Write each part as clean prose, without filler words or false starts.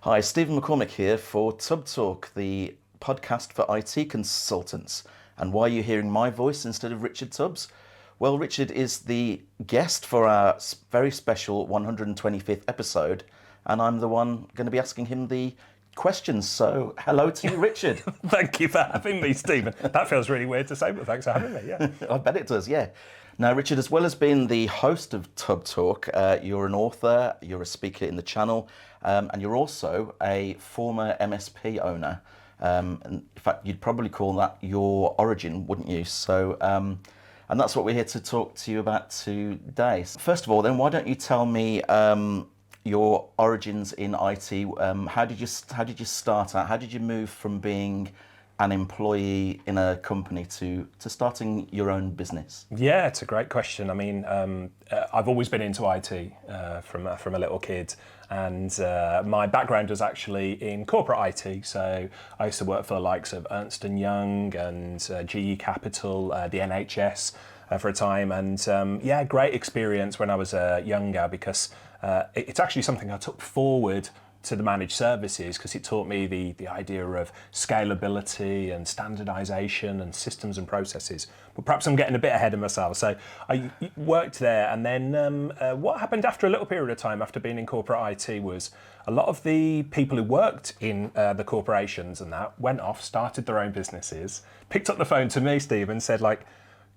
Hi, Stephen McCormick here for TubbTalk, the podcast for IT consultants. And why are you hearing my voice instead of Richard Tubbs? Well, Richard is the guest for our very special 125th episode, and I'm the one going to be asking him the questions. So, hello to you, Richard. Thank you for having me, Stephen. That feels really weird to say, but thanks for having me, yeah. I bet it does, yeah. Now, Richard, as well as being the host of TubbTalk, you're an author, you're a speaker in the channel, and you're also a former MSP owner. And in fact, you'd probably call that your origin, wouldn't you? So, and that's what we're here to talk to you about today. First of all, then, why don't you tell me your origins in IT? How did you start out? How did you move from being an employee in a company to starting your own business? Yeah, it's a great question. I mean, I've always been into IT from a little kid, and my background was actually in corporate IT. So I used to work for the likes of Ernst & Young and GE Capital, the NHS for a time, and yeah, great experience when I was younger, because it's actually something I took forward to the managed services, because it taught me the idea of scalability and standardization and systems and processes. But perhaps I'm getting a bit ahead of myself. So I worked there, and then what happened after a little period of time after being in corporate IT was a lot of the people who worked in the corporations and that went off, started their own businesses, picked up the phone to me, Steve, and said, like,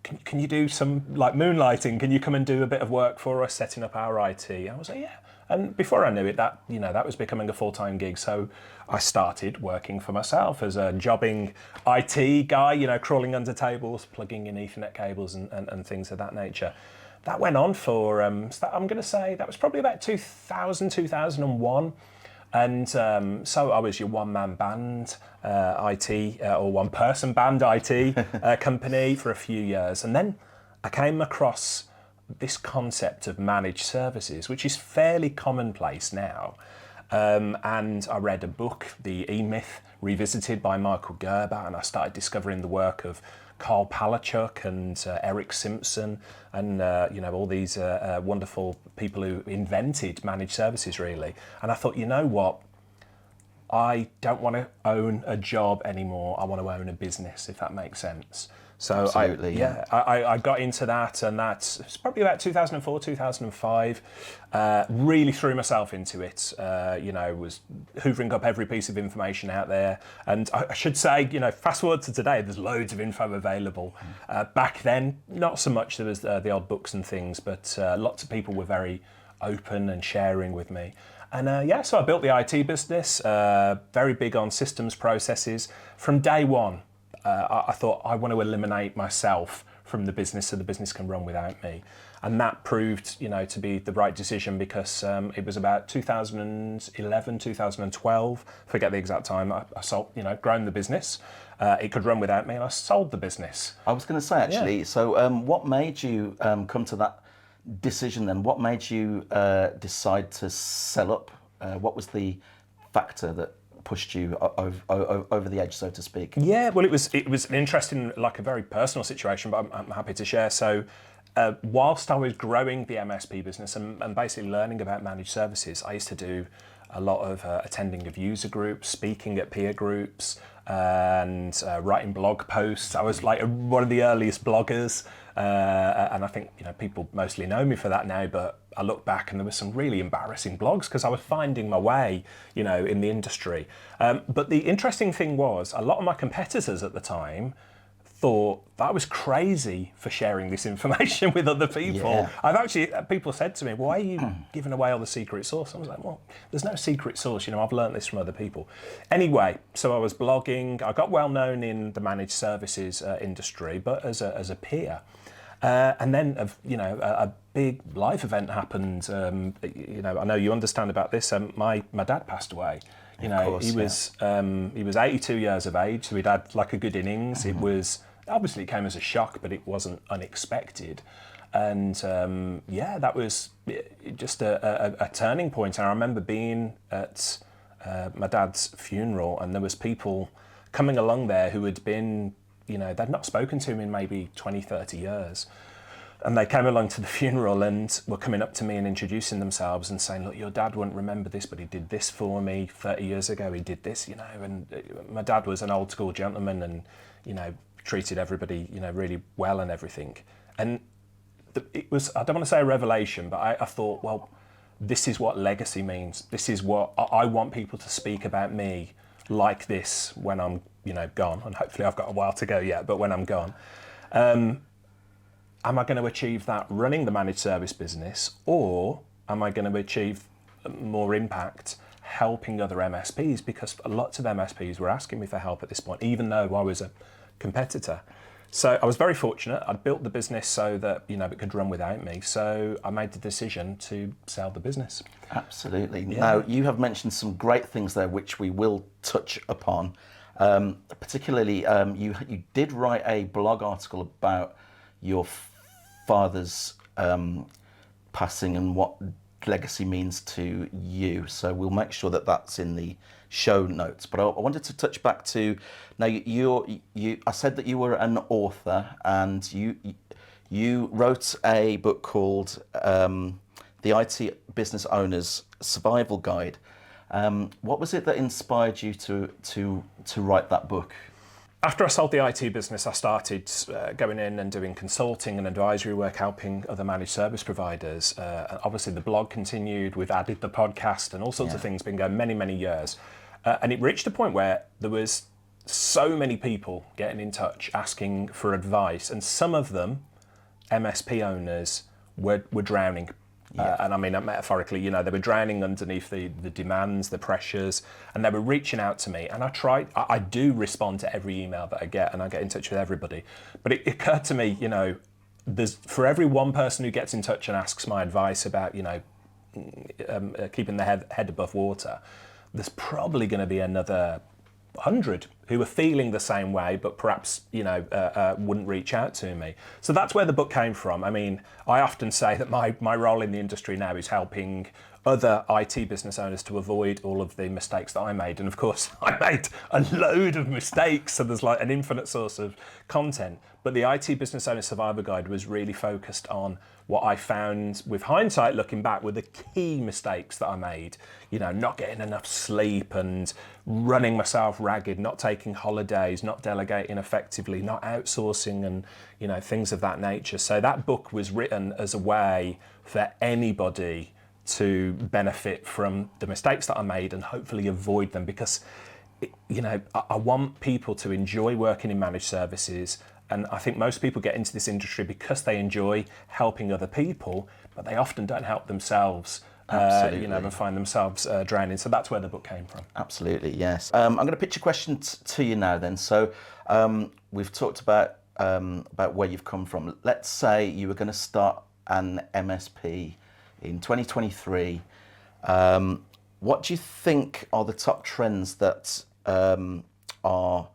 can you do some like moonlighting? Can you come and do a bit of work for us, setting up our IT? I was like, yeah. And before I knew it, that was becoming a full-time gig. So I started working for myself as a jobbing IT guy, crawling under tables, plugging in Ethernet cables and things of that nature. That went on for, I'm going to say, that was probably about 2000, 2001. And so I was your one-man band IT, or one-person band IT company for a few years. And then I came across this concept of managed services, which is fairly commonplace now. And I read a book, The E-Myth, Revisited by Michael Gerber, and I started discovering the work of Carl Palachuk and Eric Simpson and all these wonderful people who invented managed services, really. And I thought, you know what? I don't want to own a job anymore. I want to own a business, if that makes sense. So absolutely, I got into that, and it's probably about 2004, 2005. Really threw myself into it. Was hoovering up every piece of information out there. And I should say, fast forward to today, there's loads of info available. Back then, not so much. There was the odd books and things, but lots of people were very open and sharing with me. And so I built the IT business, very big on systems processes. From day one, I thought I want to eliminate myself from the business so the business can run without me. And that proved, to be the right decision, because it was about 2011, 2012, forget the exact time, I sold, grown the business. It could run without me, and I sold the business. I was going to say, actually, yeah. So what made you come to that decision then? What made you decide to sell up? What was the factor that pushed you over the edge, so to speak? Yeah, well, it was an interesting, like a very personal situation, but I'm happy to share. So whilst I was growing the MSP business and basically learning about managed services, I used to do a lot of attending of user groups, speaking at peer groups, and writing blog posts. I was like one of the earliest bloggers, and I think people mostly know me for that now, but I look back and there were some really embarrassing blogs because I was finding my way, in the industry. But the interesting thing was, a lot of my competitors at the time thought that I was crazy for sharing this information with other people. Yeah. People said to me, why are you giving away all the secret sauce? I was like, well, there's no secret sauce, I've learned this from other people. Anyway, so I was blogging. I got well known in the managed services industry, but as a peer. And then, a big life event happened. I know you understand about this. My dad passed away. He was 82 years of age, so he'd had like a good innings. It was obviously, it came as a shock, but it wasn't unexpected. And that was just a turning point. And I remember being at my dad's funeral, and there was people coming along there who had been, they'd not spoken to him in maybe 20, 30 years. And they came along to the funeral and were coming up to me and introducing themselves and saying, look, your dad wouldn't remember this, but he did this for me 30 years ago. He did this, you know, and my dad was an old school gentleman and, you know, treated everybody, you know, really well and everything. And it was, I don't want to say a revelation, but I thought, well, this is what legacy means. This is what I want people to speak about me like this when I'm, you know, gone. And hopefully I've got a while to go yet, but when I'm gone. Am I going to achieve that running the managed service business, or am I going to achieve more impact helping other MSPs? Because lots of MSPs were asking me for help at this point, even though I was a competitor. So I was very fortunate. I'd built the business so that, you know, it could run without me. So I made the decision to sell the business. Absolutely. Yeah. Now, you have mentioned some great things there, which we will touch upon. Particularly, you did write a blog article about your father's passing and what legacy means to you. So we'll make sure that that's in the show notes. But I wanted to touch back to, now I said that you were an author, and you wrote a book called The IT Business Owner's Survival Guide. What was it that inspired you to write that book? After I sold the IT business, I started going in and doing consulting and advisory work, helping other managed service providers. Obviously, the blog continued. We've added the podcast and all sorts of things, been going many, many years. And it reached a point where there was so many people getting in touch, asking for advice. And some of them, MSP owners, were drowning. And I mean that metaphorically, you know, they were drowning underneath the demands, the pressures, and they were reaching out to me. And I do respond to every email that I get, and I get in touch with everybody. But it occurred to me, you know, for every one person who gets in touch and asks my advice about, you know, keeping the head above water, there's probably going to be another 100 who are feeling the same way, but perhaps, you know, wouldn't reach out to me. So that's where the book came from. I mean, I often say that my role in the industry now is helping other IT business owners to avoid all of the mistakes that I made. And of course, I made a load of mistakes, so there's like an infinite source of content. But the IT Business Owner Survivor Guide was really focused on what I found, with hindsight looking back, were the key mistakes that I made. You know, not getting enough sleep and running myself ragged, not taking holidays, not delegating effectively, not outsourcing, and, you know, things of that nature. So that book was written as a way for anybody to benefit from the mistakes that I made and hopefully avoid them, because, you know, I want people to enjoy working in managed services. And I think most people get into this industry because they enjoy helping other people, but they often don't help themselves, you know, and find themselves drowning. So that's where the book came from. Absolutely, yes. I'm going to pitch a question to you now then. So we've talked about where you've come from. Let's say you were going to start an MSP in 2023. What do you think are the top trends that are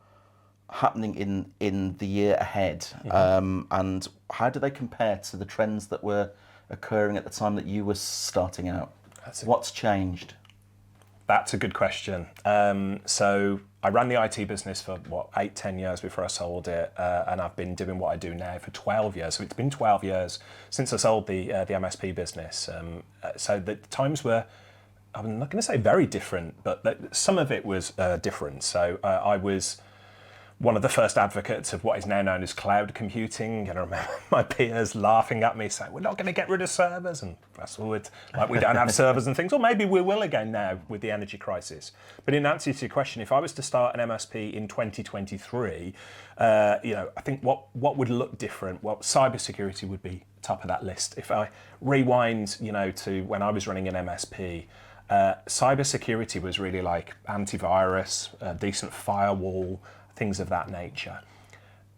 happening in the year ahead, and how do they compare to the trends that were occurring at the time that you were starting out? What's changed? That's a good question. So I ran the IT business for 8-10 years before I sold it, and I've been doing what I do now for 12 years. So it's been 12 years since I sold the MSP business. So the times were, I'm not going to say very different, but some of it was different. So I was one of the first advocates of what is now known as cloud computing, and I remember my peers laughing at me saying, we're not going to get rid of servers, and fast forward, like we don't have servers and things, or maybe we will again now with the energy crisis. But in answer to your question, if I was to start an MSP in 2023, you know, I think what would look different, well, cybersecurity would be top of that list. If I rewind, you know, to when I was running an MSP, cybersecurity was really like antivirus, a decent firewall, things of that nature.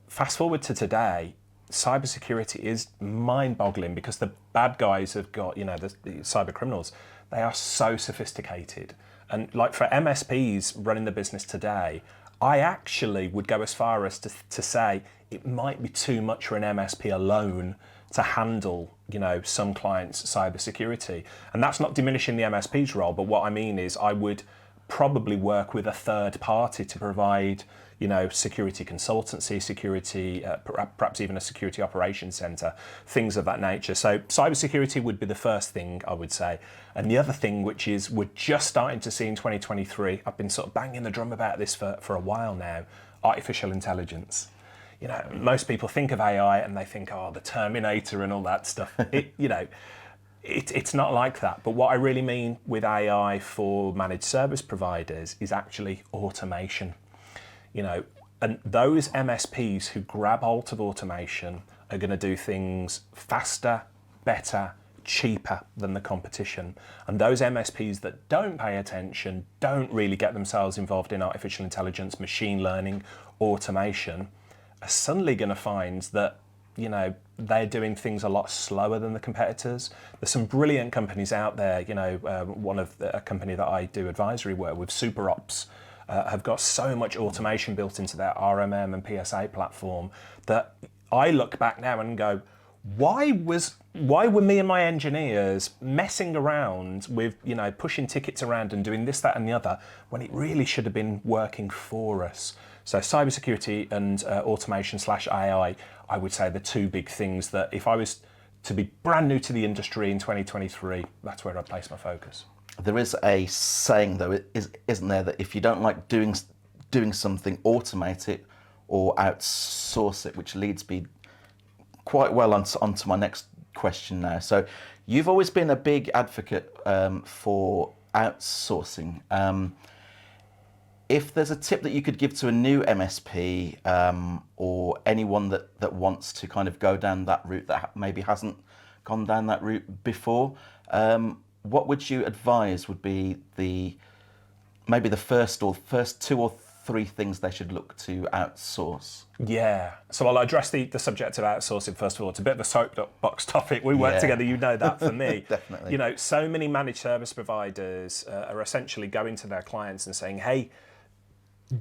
Fast forward to today, cybersecurity is mind-boggling because the bad guys have got, you know, the cyber criminals, they are so sophisticated. And like for MSPs running the business today, I actually would go as far as to say it might be too much for an MSP alone to handle, you know, some clients' cybersecurity. And that's not diminishing the MSP's role, but what I mean is I would probably work with a third party to provide, security consultancy, security, perhaps even a security operations center, things of that nature. So cybersecurity would be the first thing I would say. And the other thing, which is we're just starting to see in 2023, I've been sort of banging the drum about this for a while now, artificial intelligence. Most people think of AI and they think, oh, the Terminator and all that stuff. It's not like that. But what I really mean with AI for managed service providers is actually automation. And those MSPs who grab hold of automation are going to do things faster, better, cheaper than the competition. And those MSPs that don't pay attention, don't really get themselves involved in artificial intelligence, machine learning, automation, are suddenly going to find that they're doing things a lot slower than the competitors. There's some brilliant companies out there. A company that I do advisory work with, SuperOps, have got so much automation built into their RMM and PSA platform that I look back now and go, why were me and my engineers messing around with pushing tickets around and doing this, that, and the other when it really should have been working for us? So cybersecurity and automation / AI, I would say the two big things that if I was to be brand new to the industry in 2023, that's where I'd place my focus. There is a saying, though, isn't there, that if you don't like doing something, automate it or outsource it, which leads me quite well onto my next question now. So you've always been a big advocate for outsourcing. If there's a tip that you could give to a new MSP or anyone that wants to kind of go down that route that maybe hasn't gone down that route before, what would you advise would be maybe the first two or three things they should look to outsource? Yeah, so I'll address the subject of outsourcing first of all. It's a bit of a soapbox topic. We work together, that for me. Definitely. So many managed service providers are essentially going to their clients and saying, hey,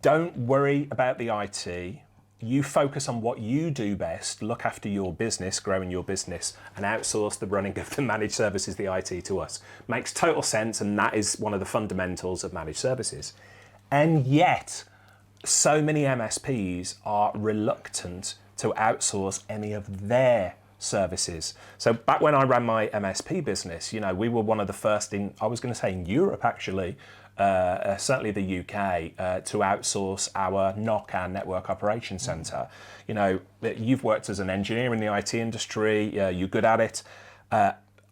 don't worry about the IT. You focus on what you do best, look after your business, growing your business, and outsource the running of the managed services, the IT, to us. Makes total sense, and that is one of the fundamentals of managed services. And yet, so many MSPs are reluctant to outsource any of their services. So back when I ran my MSP business, we were one of the first in Europe actually, certainly the UK, to outsource our NOC, our Network Operations Center. You've worked as an engineer in the IT industry, you're good at it.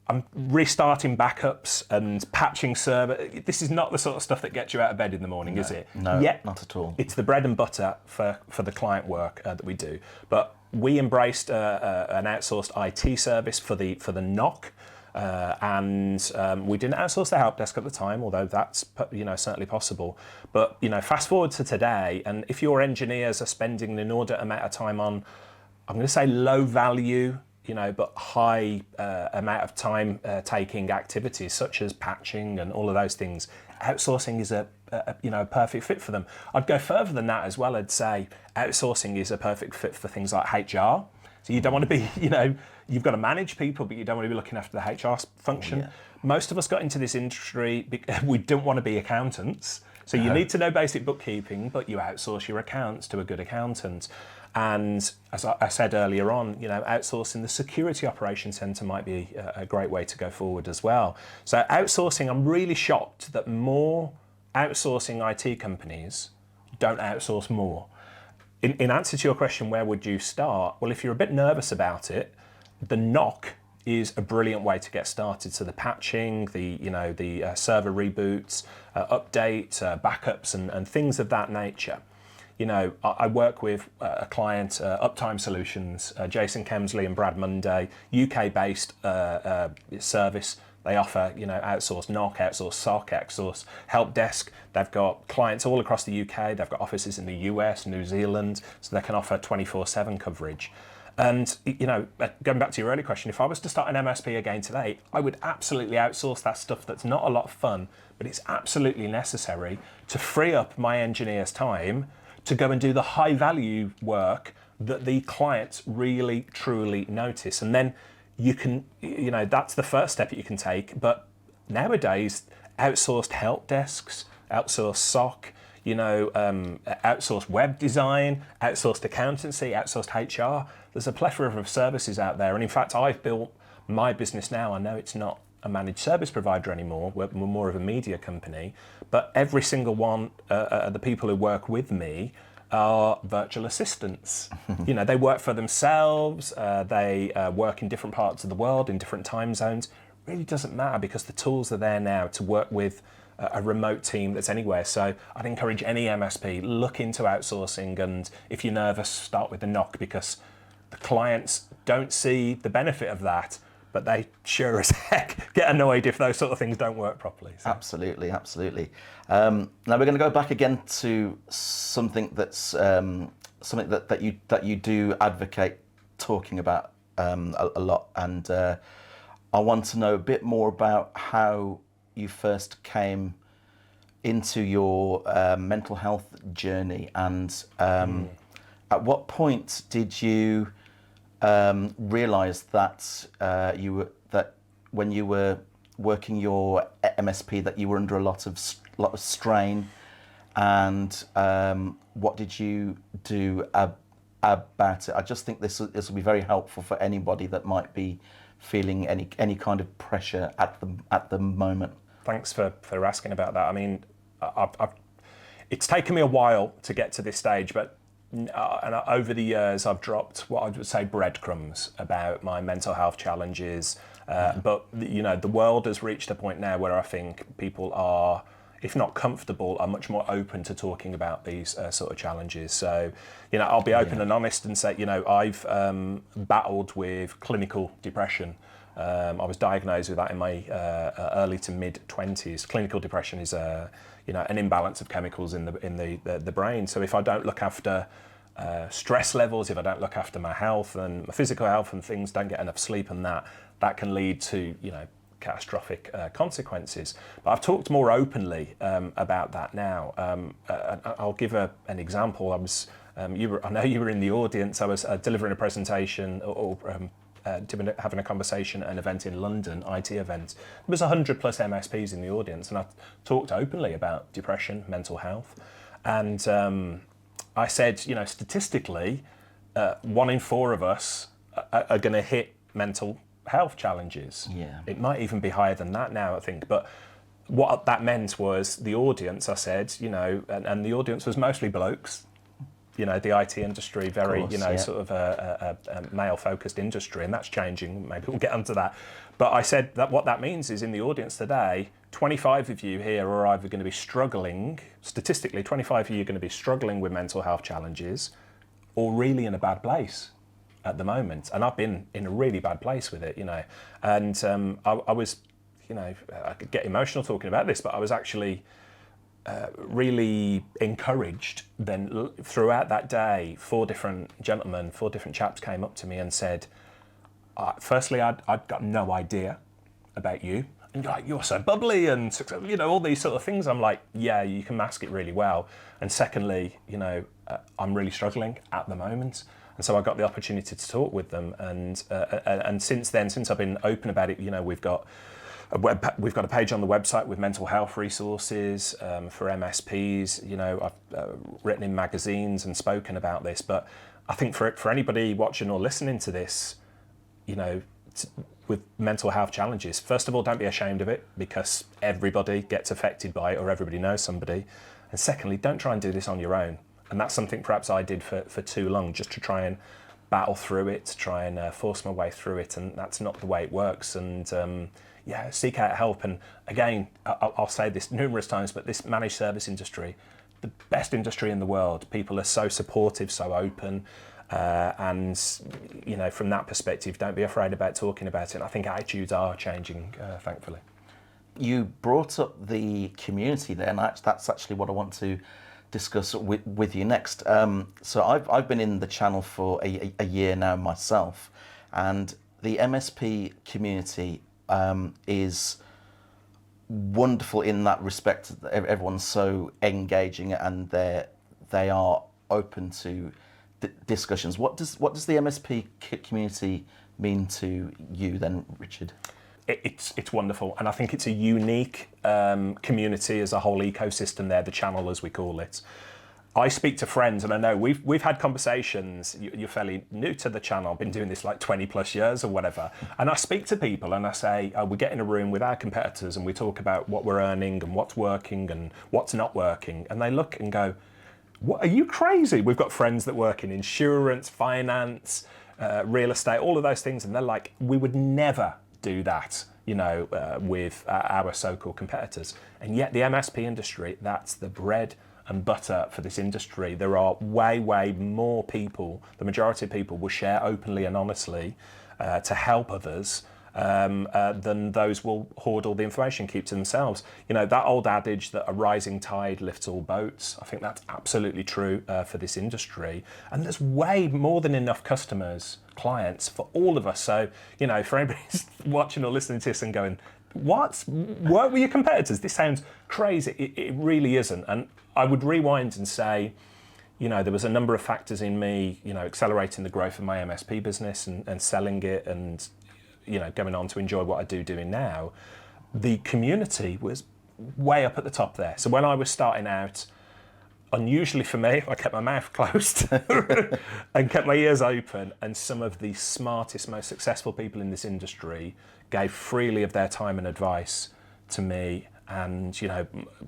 I'm restarting backups and patching server. This is not the sort of stuff that gets you out of bed in the morning, is it? No, yet, not at all. It's the bread and butter for the client work that we do. But we embraced an outsourced IT service for the NOC. And we didn't outsource the help desk at the time, although that's certainly possible. But fast forward to today, and if your engineers are spending an inordinate amount of time on, I'm going to say low value, but high amount of time taking activities such as patching and all of those things, outsourcing is a perfect fit for them. I'd go further than that as well. I'd say outsourcing is a perfect fit for things like HR. So you don't want to be, you've got to manage people, but you don't want to be looking after the HR function. Yeah. Most of us got into this industry because we don't want to be accountants. So you need to know basic bookkeeping, but you outsource your accounts to a good accountant. And as I said earlier on, outsourcing the security operations center might be a great way to go forward as well. So outsourcing, I'm really shocked that more outsourcing IT companies don't outsource more. In answer to your question, where would you start? Well, if you're a bit nervous about it, the NOC is a brilliant way to get started. So the patching, the server reboots, updates, backups, and things of that nature. I work with a client, Uptime Solutions, Jason Kemsley and Brad Monday, UK-based service. They offer, outsourced NOC, outsourced SOC, outsourced help desk. They've got clients all across the UK. They've got offices in the US, New Zealand, so they can offer 24/7 coverage. And, going back to your earlier question, if I was to start an MSP again today, I would absolutely outsource that stuff that's not a lot of fun, but it's absolutely necessary to free up my engineers' time to go and do the high value work that the clients really, truly notice. And then you can, that's the first step that you can take. But nowadays, outsourced help desks, outsourced SOC, outsourced web design, outsourced accountancy, outsourced HR. There's a plethora of services out there. And in fact, I've built my business now. I know it's not a managed service provider anymore. We're more of a media company. But every single one of the people who work with me are virtual assistants. They work for themselves. They work in different parts of the world, in different time zones. Really doesn't matter because the tools are there now to work with a remote team that's anywhere. So I'd encourage any MSP, look into outsourcing, and if you're nervous, start with the knock, because the clients don't see the benefit of that, but they sure as heck get annoyed if those sort of things don't work properly. So. Absolutely. Now we're going to go back again to something that's something that you do advocate talking about a lot, and I want to know a bit more about how you first came into your mental health journey, and at what point did you realise that when you were working your MSP that you were under a lot of strain, and what did you do about it? I just think this will be very helpful for anybody that might be feeling any kind of pressure at the moment. Thanks for asking about that. I mean, it's taken me a while to get to this stage, but over the years I've dropped what I would say breadcrumbs about my mental health challenges. But the world has reached a point now where I think people are, if not comfortable, are much more open to talking about these sort of challenges. So, I'll be open and honest and say, I've battled with clinical depression. I was diagnosed with that in my early to mid 20s. Clinical depression is an imbalance of chemicals in the brain. So if I don't look after stress levels, if I don't look after my health and my physical health, and things don't get enough sleep, and that can lead to catastrophic consequences. But I've talked more openly about that now. I'll give an example. I know you were in the audience. I was delivering a presentation having a conversation at an event in London, IT event. There was 100 plus MSPs in the audience, and I talked openly about depression, mental health. And I said, statistically, 1 in 4 of us are going to hit mental health challenges. Yeah. It might even be higher than that now, I think. But what that meant was the audience, I said, and the audience was mostly blokes. The IT industry, very, sort of a male-focused industry, and that's changing. Maybe we'll get onto that. But I said that what that means is in the audience today, 25 of you here are either going to be struggling, statistically, 25 of you are going to be struggling with mental health challenges, or really in a bad place at the moment. And I've been in a really bad place with it, And I was, I could get emotional talking about this, but I was actually really encouraged then throughout that day. 4 different chaps came up to me and said, firstly, I'd got no idea about you. And you're like, you're so bubbly and, all these sort of things. I'm like, yeah, you can mask it really well. And secondly, I'm really struggling at the moment. And so I got the opportunity to talk with them. And since then, since I've been open about it, we've got a page on the website with mental health resources for MSPs. I've written in magazines and spoken about this. But I think for anybody watching or listening to this, with mental health challenges, first of all, don't be ashamed of it, because everybody gets affected by it, or everybody knows somebody. And secondly, don't try and do this on your own. And that's something perhaps I did for too long, just to try and battle through it, to try and force my way through it. And that's not the way it works. And seek out help. And again, I'll say this numerous times, but this managed service industry, the best industry in the world. People are so supportive, so open. And from that perspective, don't be afraid about talking about it. And I think attitudes are changing, thankfully. You brought up the community there, and that's actually what I want to discuss with you next. So I've been in the channel for a year now myself, and the MSP community is wonderful in that respect. Everyone's so engaging, and they are open to discussions. What does the MSP community mean to you then, Richard? it's wonderful, and I think it's a unique community as a whole ecosystem there, the channel as we call it. I speak to friends, and I know we've had conversations. You're fairly new to the channel. I've been doing this like 20 plus years or whatever. And I speak to people and I say, we get in a room with our competitors and we talk about what we're earning and what's working and what's not working. And they look and go, "What, are you crazy?" We've got friends that work in insurance, finance, real estate, all of those things. And they're like, "We would never do that, with our so-called competitors." And yet the MSP industry, that's the bread and butter for this industry. There are way more people, the majority of people will share openly and honestly to help others than those will hoard all the information, keep to themselves. That old adage that a rising tide lifts all boats, I think that's absolutely true for this industry. And there's way more than enough customers, clients for all of us. So, for anybody who's watching or listening to this and going, what were your competitors? This sounds crazy. It really isn't. And I would rewind and say, there was a number of factors in me, accelerating the growth of my MSP business and selling it and, going on to enjoy what I do doing now. The community was way up at the top there. So when I was starting out, unusually for me, I kept my mouth closed and kept my ears open. And some of the smartest, most successful people in this industry gave freely of their time and advice to me. And,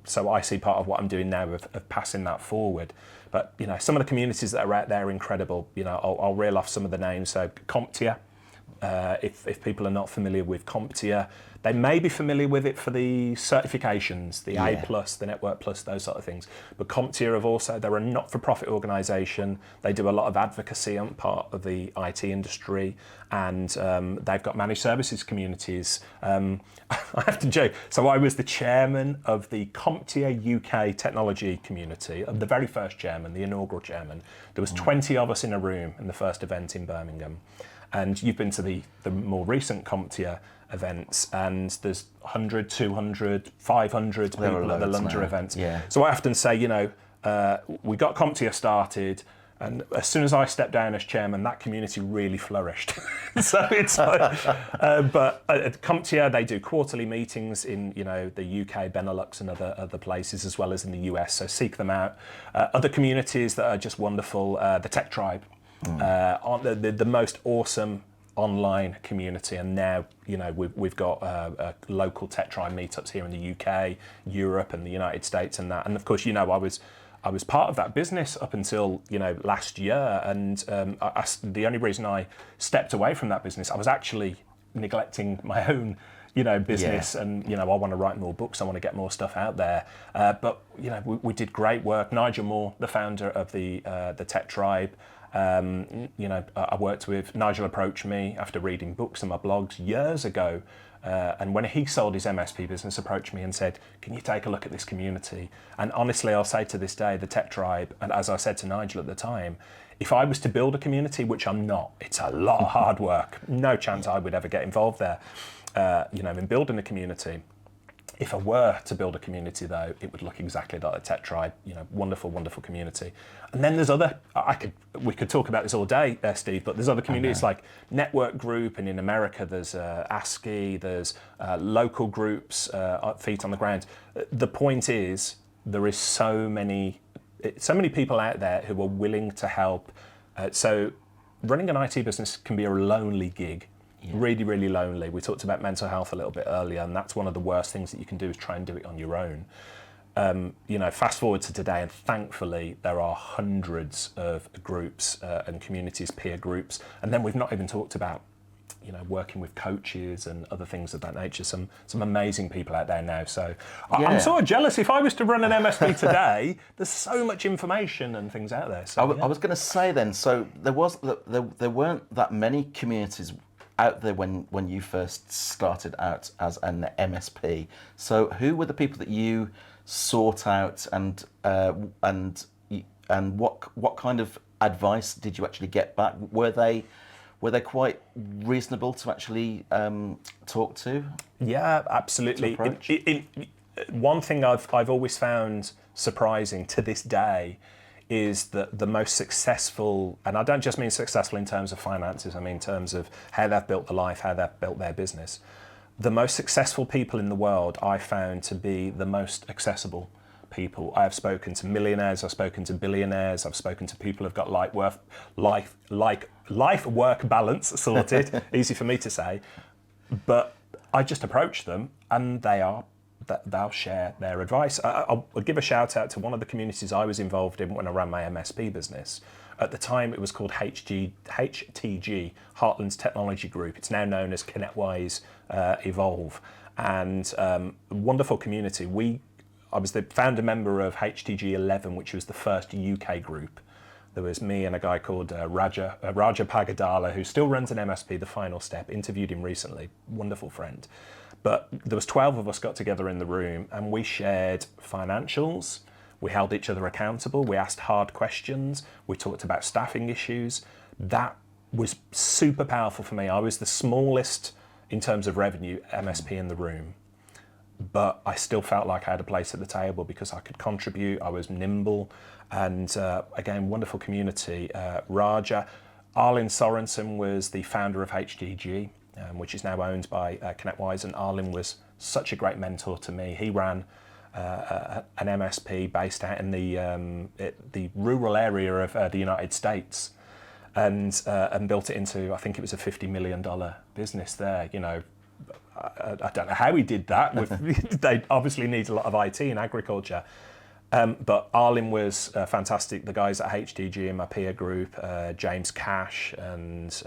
so I see part of what I'm doing now of passing that forward. But, some of the communities that are out there are incredible. I'll reel off some of the names. So CompTIA, if people are not familiar with CompTIA, they may be familiar with it for the certifications, the A+, the Network Plus, those sort of things. But CompTIA have also, they're a not-for-profit organisation. They do a lot of advocacy on part of the IT industry, and they've got managed services communities. I have to joke. So I was the chairman of the CompTIA UK technology community, the very first chairman, the inaugural chairman. There was 20 of us in a room in the first event in Birmingham. And you've been to the more recent CompTIA events, and there's 100, 200, 500 people at the London events. Yeah. So I often say, we got CompTIA started, and as soon as I stepped down as chairman, that community really flourished. So it's but at CompTIA, they do quarterly meetings in the UK, Benelux, and other places, as well as in the US. So seek them out. Other communities that are just wonderful, the Tech Tribe. Aren't the most awesome online community, and now we've got local Tech Tribe meetups here in the UK, Europe, and the United States, and that. And of course, I was part of that business up until last year, and the only reason I stepped away from that business, I was actually neglecting my own business, and I want to write more books, I want to get more stuff out there. But we did great work. Nigel Moore, the founder of the Tech Tribe. I worked with Nigel. Approached me after reading books and my blogs years ago, and when he sold his MSP business, approached me and said, "Can you take a look at this community?" And honestly, I'll say to this day, the Tech Tribe, and as I said to Nigel at the time, if I was to build a community, which I'm not, it's a lot of hard work, no chance I would ever get involved there, in building a community. If I were to build a community, though, it would look exactly like the Tech Tribe. Wonderful, wonderful community. And then there's other. We could talk about this all day, Steve. But there's other communities like Network Group, and in America there's ASCII. There's local groups, feet on the ground. The point is, there is so many people out there who are willing to help. So running an IT business can be a lonely gig. Yeah. Really, really lonely. We talked about mental health a little bit earlier, and that's one of the worst things that you can do is try and do it on your own. Fast forward to today, and thankfully there are hundreds of groups and communities, peer groups, and then we've not even talked about working with coaches and other things of that nature. Some amazing people out there now. So I'm sort of jealous. If I was to run an MSP today, there's so much information and things out there. So, I was going to say then. So there weren't that many communities out there when you first started out as an MSP. So who were the people that you sought out, and what kind of advice did you actually get back? Were they quite reasonable to actually talk to? Yeah, absolutely. One thing I've always found surprising to this day is that the most successful, and I don't just mean successful in terms of finances, I mean in terms of how they've built their life, how they've built their business. the most successful people in the world I found to be the most accessible people. I have spoken to millionaires, I've spoken to billionaires, I've spoken to people who've got life-work balance sorted, easy for me to say, but I just approach them and they'll share their advice. I'll give a shout out to one of the communities I was involved in when I ran my MSP business. At the time, it was called HTG, Heartland's Technology Group. It's now known as ConnectWise Evolve, and a wonderful community. I was the founder member of HTG 11, which was the first UK group. There was me and a guy called Raja Pagadala, who still runs an MSP, The Final Step. Interviewed him recently, wonderful friend. But there was 12 of us got together in the room and we shared financials. We held each other accountable. We asked hard questions. We talked about staffing issues. That was super powerful for me. I was the smallest in terms of revenue MSP in the room, but I still felt like I had a place at the table because I could contribute. I was nimble, and again, wonderful community. Raja, Arlen Sorensen was the founder of HDG, which is now owned by ConnectWise, and Arlen was such a great mentor to me. He ran an MSP based out in the rural area of the United States, and built it into, I think it was a $50 million business there. You know, I don't know how he did that. They obviously need a lot of IT in agriculture. But Arlen was fantastic. The guys at HDG in my peer group, James Cash and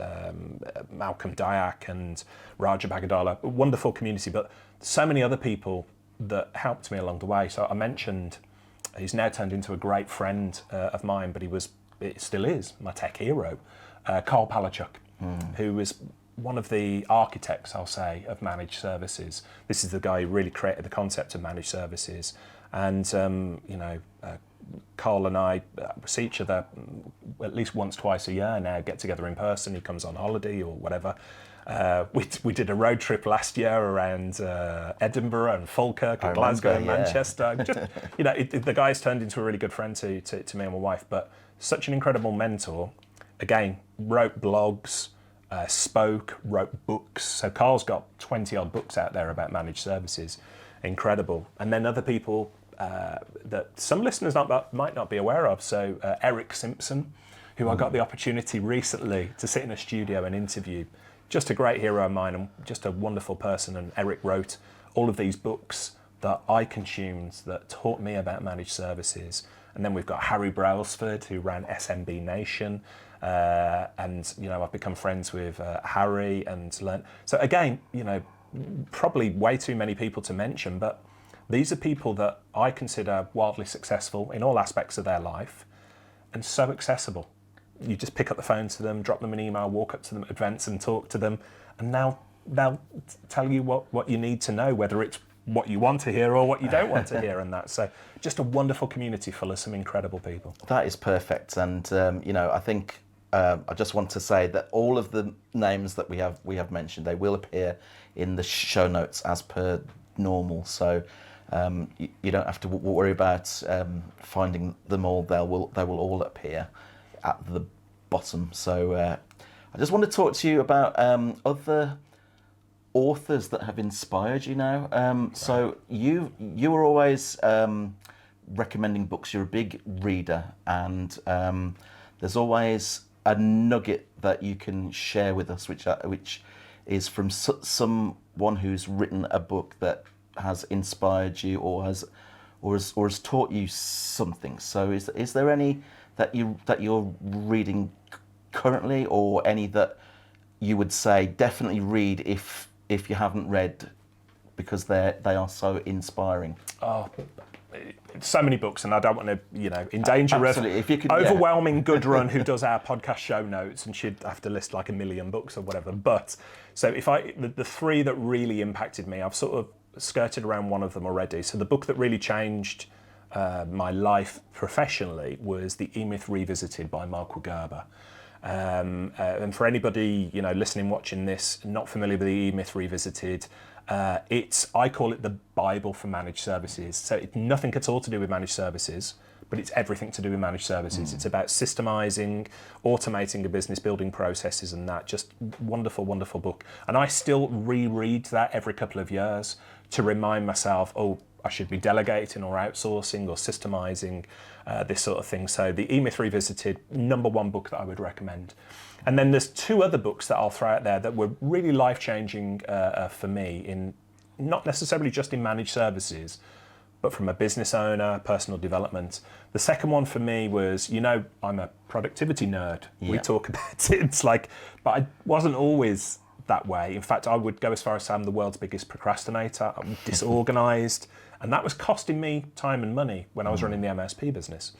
Malcolm Dyack and Raja Bagadala, wonderful community, but so many other people that helped me along the way. So I mentioned, he's now turned into a great friend of mine, but it still is my tech hero, Carl Palachuk, who was one of the architects, I'll say, of managed services. This is the guy who really created the concept of managed services. And, Carl and I see each other at least once, twice a year now, get together in person. He comes on holiday or whatever. We did a road trip last year around Edinburgh and Falkirk and Glasgow and Manchester. Just, the guy's turned into a really good friend to me and my wife, but such an incredible mentor. Again, wrote blogs, spoke, wrote books. So Carl's got 20 odd books out there about managed services. Incredible. And then other people that some listeners might not be aware of. So Eric Simpson, who I got the opportunity recently to sit in a studio and interview. Just a great hero of mine and just a wonderful person. And Eric wrote all of these books that I consumed that taught me about managed services. And then we've got Harry Brailsford, who ran SMB Nation. And, I've become friends with Harry and learned. So again, probably way too many people to mention, but these are people that I consider wildly successful in all aspects of their life and so accessible. You just pick up the phone to them, drop them an email, walk up to them at events and talk to them, and now they'll tell you what you need to know, whether it's what you want to hear or what you don't want to hear, and that. So just a wonderful community full of some incredible people. That is perfect, and I think I just want to say that all of the names that we have mentioned, they will appear in the show notes as per normal. So you don't have to worry about finding them all. They will all appear at the bottom. So I just want to talk to you about other authors that have inspired you now. Right. So you were always recommending books. You're a big reader, and there's always a nugget that you can share with us, which is from someone who's written a book that has inspired you or has taught you something. So is there any that you're reading currently, or any that you would say definitely read if you haven't read, because they are so inspiring? Oh, so many books, and I don't want to, in danger of if you could, overwhelming Goodrun, who does our podcast show notes, and she'd have to list like 1 million books or whatever. But so the three that really impacted me, I've sort of skirted around one of them already. So the book that really changed my life professionally was The E-Myth Revisited by Michael Gerber. And for anybody listening, watching this, not familiar with The E-Myth Revisited, I call it the Bible for managed services. So it's nothing at all to do with managed services, but it's everything to do with managed services. It's about systemizing, automating a business, building processes, and that. Just wonderful, wonderful book. And I still reread that every couple of years to remind myself, oh, I should be delegating or outsourcing or systemizing, this sort of thing. So the E-Myth Revisited, #1 book that I would recommend. And then there's 2 other books that I'll throw out there that were really life-changing for me, in not necessarily just in managed services, but from a business owner, personal development. The second one for me was, I'm a productivity nerd. We talk about it. It's like, but I wasn't always that way. In fact, I would go as far as saying I'm the world's biggest procrastinator. I'm disorganized. And that was costing me time and money when I was running the MSP business,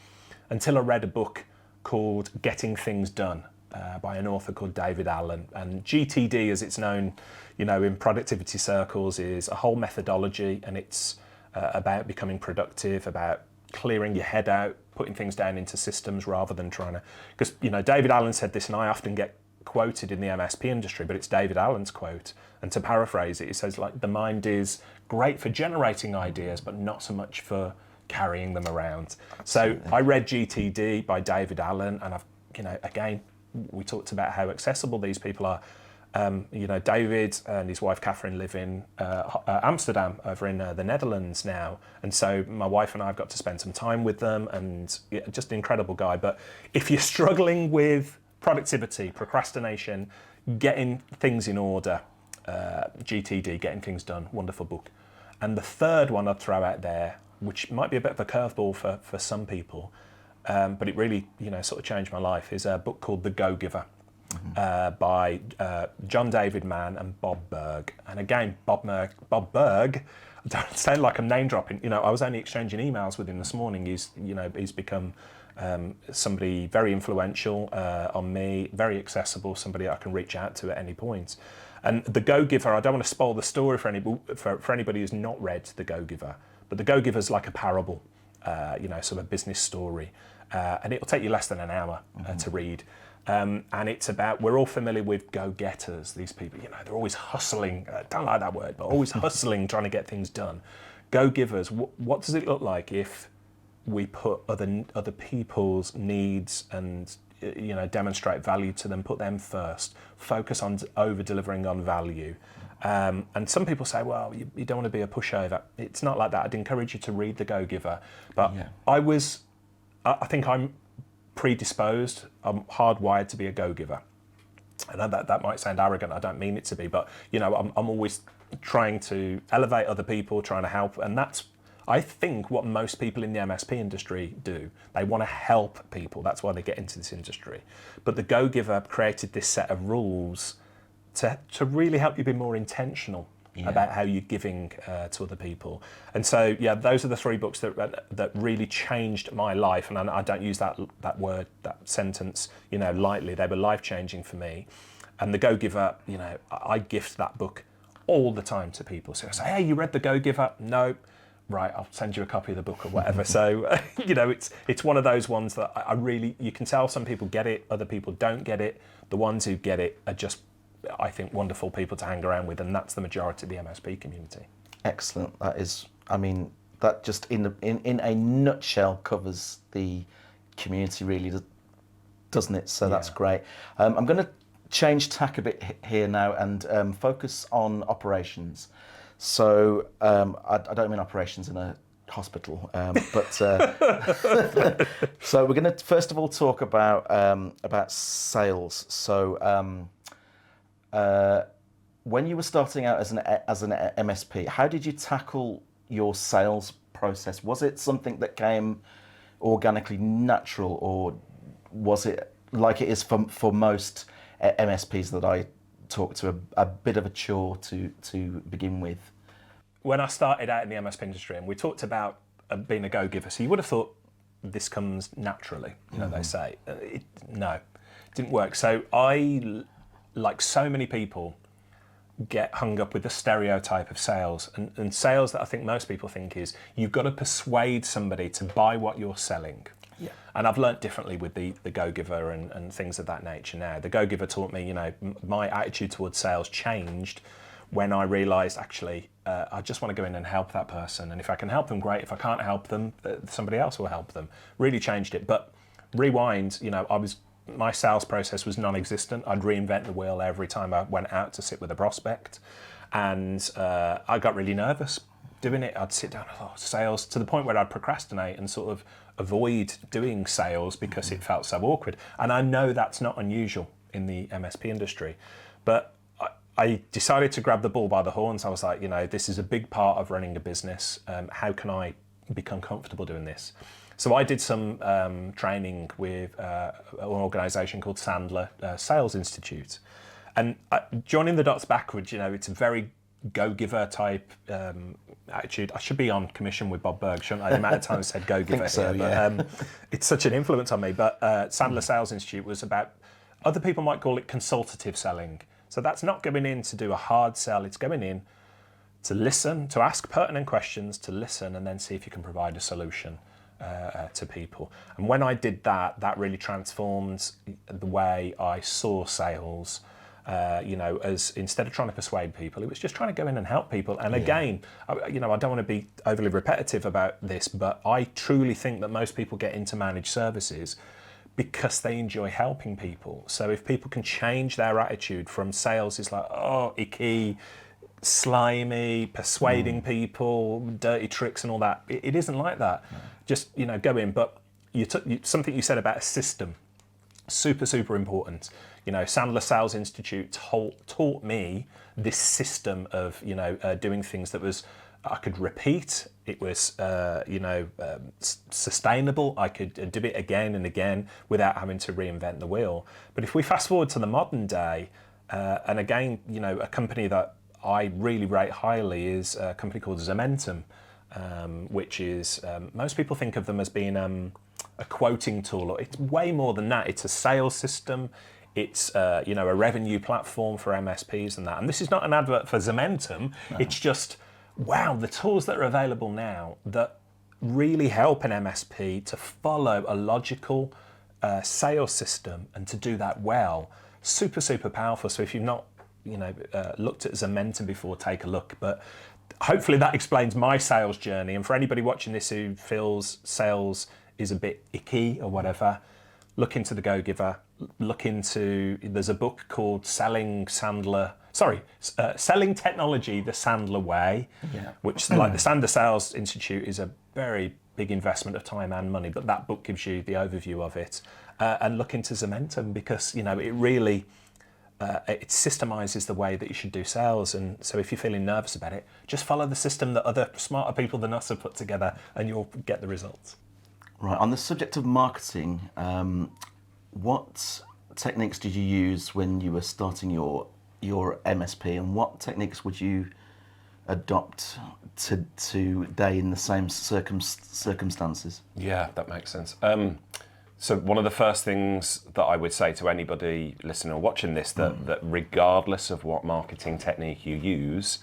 until I read a book called Getting Things Done by an author called David Allen. And GTD, as it's known, in productivity circles, is a whole methodology, and it's about becoming productive, about clearing your head out, putting things down into systems rather than trying to, because David Allen said this, and I often get quoted in the MSP industry, but it's David Allen's quote. And to paraphrase it, he says, like, the mind is great for generating ideas, but not so much for carrying them around. Absolutely. So I read GTD by David Allen, and I've, again, we talked about how accessible these people are. David and his wife Catherine live in Amsterdam, over in the Netherlands now, and so my wife and I have got to spend some time with them, and just an incredible guy. But if you're struggling with productivity, procrastination, getting things in order, GTD, Getting Things Done, wonderful book. And the third one I'd throw out there, which might be a bit of a curveball for some people, but it really sort of changed my life, is a book called The Go-Giver. By John David Mann and Bob Berg. And again, Bob Berg, I don't sound like I'm name dropping. I was only exchanging emails with him this morning. He's become somebody very influential on me, very accessible, somebody I can reach out to at any point. And The Go-Giver, I don't want to spoil the story for anybody who's not read The Go-Giver, but The Go-Giver is like a parable, sort of a business story, and it'll take you less than an hour to read. And it's about, we're all familiar with go-getters, these people, they're always hustling, don't like that word, but always hustling, trying to get things done. Go-givers, what does it look like if we put other people's needs and, demonstrate value to them, put them first, focus on over-delivering on value? And some people say, well, you don't want to be a pushover. It's not like that. I'd encourage you to read The Go-Giver. But I think I'm predisposed, I'm hardwired to be a go-giver. I know that might sound arrogant, I don't mean it to be, but I'm always trying to elevate other people, trying to help, and that's, I think, what most people in the MSP industry do. They want to help people, that's why they get into this industry. But The Go-Giver created this set of rules to really help you be more intentional about how you're giving to other people. And so, those are the 3 books that really changed my life. And I don't use that word, that sentence, lightly. They were life-changing for me. And The Go-Giver, I gift that book all the time to people. So I say, hey, you read The Go-Giver? No. Right, I'll send you a copy of the book or whatever. So, it's one of those ones that I really, you can tell some people get it, other people don't get it. The ones who get it are just, I think, wonderful people to hang around with, and that's the majority of the MSP community. Excellent. That is, that just in a nutshell covers the community, really, doesn't it? So that's great. I'm going to change tack a bit here now and focus on operations. So I don't mean operations in a hospital, but so we're going to first of all talk about sales. So when you were starting out as an MSP, how did you tackle your sales process? Was it something that came organically natural, or was it like it is for most MSPs that I talk to, a bit of a chore to begin with? When I started out in the MSP industry, and we talked about being a go-giver, so you would have thought this comes naturally, they say. It didn't work. So I, like so many people, get hung up with the stereotype of sales. And sales that I think most people think is, you've got to persuade somebody to buy what you're selling. Yeah. And I've learnt differently with the Go-Giver and things of that nature now. The Go-Giver taught me, my attitude towards sales changed when I realised actually I just want to go in and help that person, and if I can help them, great. If I can't help them, somebody else will help them. Really changed it. But rewind, my sales process was non-existent. I'd reinvent the wheel every time I went out to sit with a prospect, and I got really nervous doing it. I'd sit down, sales, to the point where I'd procrastinate and sort of avoid doing sales because it felt so awkward. And I know that's not unusual in the MSP industry, but I decided to grab the bull by the horns. I was like, this is a big part of running a business. How can I become comfortable doing this? So I did some training with an organisation called Sandler Sales Institute. And joining the dots backwards, it's a very go-giver type attitude. I should be on commission with Bob Berg, shouldn't I? The amount of times I said go-giver so, here. yeah. But it's such an influence on me. But Sandler Sales Institute was about, other people might call it consultative selling. So that's not going in to do a hard sell. It's going in to listen, to ask pertinent questions, to listen, and then see if you can provide a solution to people. And when I did that, that really transformed the way I saw sales. As instead of trying to persuade people, it was just trying to go in and help people. And again, I don't want to be overly repetitive about this, but I truly think that most people get into managed services because they enjoy helping people. So if people can change their attitude from sales is like, icky, slimy, persuading people, dirty tricks and all that, it isn't like that. No. Just, go in. But something you said about a system, super, super important. Sandler Sales Institute taught me this system of, doing things that was, I could repeat. It was, sustainable. I could do it again and again without having to reinvent the wheel. But if we fast forward to the modern day, and again, a company that I really rate highly is a company called Zementum, which is, most people think of them as being a quoting tool. It's way more than that. It's a sales system. It's a revenue platform for MSPs and that. And this is not an advert for Zementum. No. It's just, wow, the tools that are available now that really help an MSP to follow a logical sales system and to do that well. Super, super powerful. So if you've not looked at Zementum before, take a look. But hopefully that explains my sales journey. And for anybody watching this who feels sales is a bit icky or whatever, look into the Go-Giver. There's a book called Selling Technology the Sandler Way, which like the Sandler Sales Institute is a very big investment of time and money, but that book gives you the overview of it. And look into Zementum because, it really, it systemizes the way that you should do sales. And so if you're feeling nervous about it, just follow the system that other smarter people than us have put together and you'll get the results. Right, on the subject of marketing, what techniques did you use when you were starting your MSP, and what techniques would you adopt today in the same circumstances? Yeah, that makes sense. So one of the first things that I would say to anybody listening or watching this, that regardless of what marketing technique you use,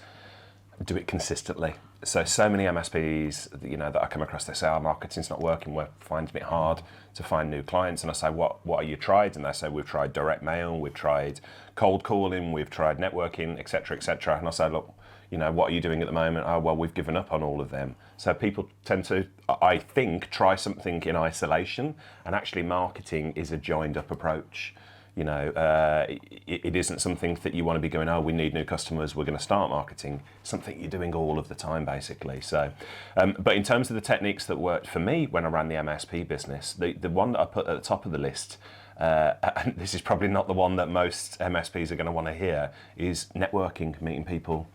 do it consistently. So many MSPs, that I come across, they say, our marketing's not working, we're finding it hard to find new clients. And I say, what are you tried? And they say, we've tried direct mail, we've tried cold calling, we've tried networking, etc., etc. And I say, look, what are you doing at the moment? Oh, well, we've given up on all of them. So people tend to, I think, try something in isolation, and actually marketing is a joined up approach. It isn't something that you want to be going, we need new customers, we're going to start marketing. Something you're doing all of the time, basically. So, but in terms of the techniques that worked for me when I ran the MSP business, the one that I put at the top of the list, and this is probably not the one that most MSPs are going to want to hear, is networking, meeting people,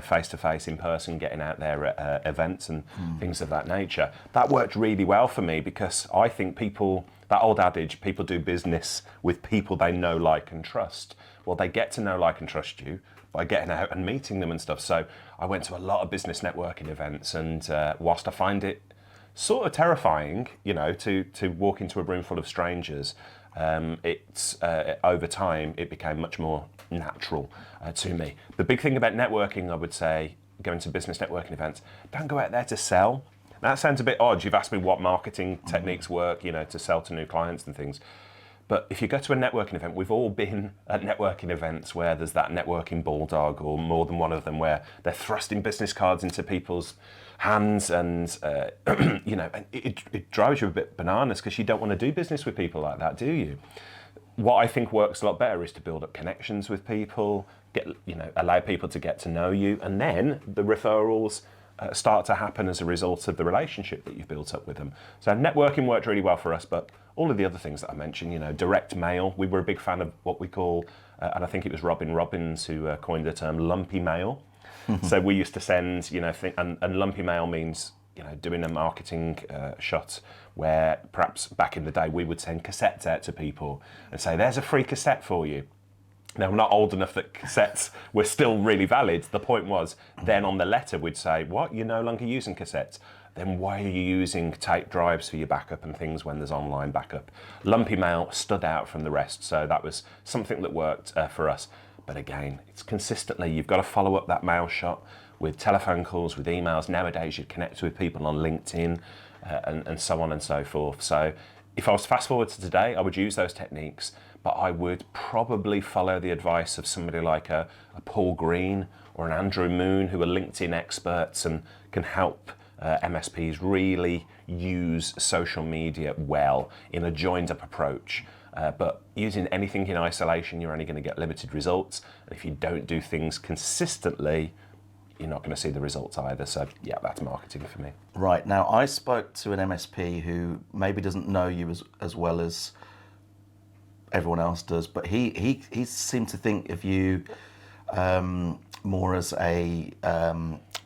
face to face, in person, getting out there at events and things of that nature. That worked really well for me because I think that old adage, people do business with people they know, like and trust. Well, they get to know, like and trust you by getting out and meeting them and stuff. So I went to a lot of business networking events, and whilst I find it sort of terrifying, to walk into a room full of strangers, it's over time it became much more natural to me. The big thing about networking, I would say, going to business networking events, don't go out there to sell. That sounds a bit odd. You've asked me what marketing techniques work, to sell to new clients and things. But if you go to a networking event, we've all been at networking events where there's that networking bulldog, or more than one of them, where they're thrusting business cards into people's hands, and you know, and it drives you a bit bananas, because you don't want to do business with people like that, do you? What I think works a lot better is to build up connections with people, allow people to get to know you, and then the referrals start to happen as a result of the relationship that you've built up with them. So networking worked really well for us, but all of the other things that I mentioned, direct mail, we were a big fan of what we call, and I think it was Robin Robbins who coined the term lumpy mail. So we used to send, and lumpy mail means, doing a marketing shot where perhaps back in the day we would send cassettes out to people and say, there's a free cassette for you. Now, I'm not old enough that cassettes were still really valid. The point was, then on the letter we'd say, what, you're no longer using cassettes? Then why are you using tape drives for your backup and things when there's online backup? Lumpy mail stood out from the rest, so that was something that worked for us. But again, it's consistently, you've got to follow up that mail shot with telephone calls, with emails. Nowadays, you connect with people on LinkedIn and so on and so forth. So if I was fast forward to today, I would use those techniques, but I would probably follow the advice of somebody like a Paul Green or an Andrew Moon, who are LinkedIn experts and can help MSPs really use social media well in a joined up approach. But using anything in isolation, you're only going to get limited results. And if you don't do things consistently, you're not going to see the results either. So yeah, that's marketing for me. Right. Now, I spoke to an MSP who maybe doesn't know you as well as everyone else does, but he seemed to think of you more as a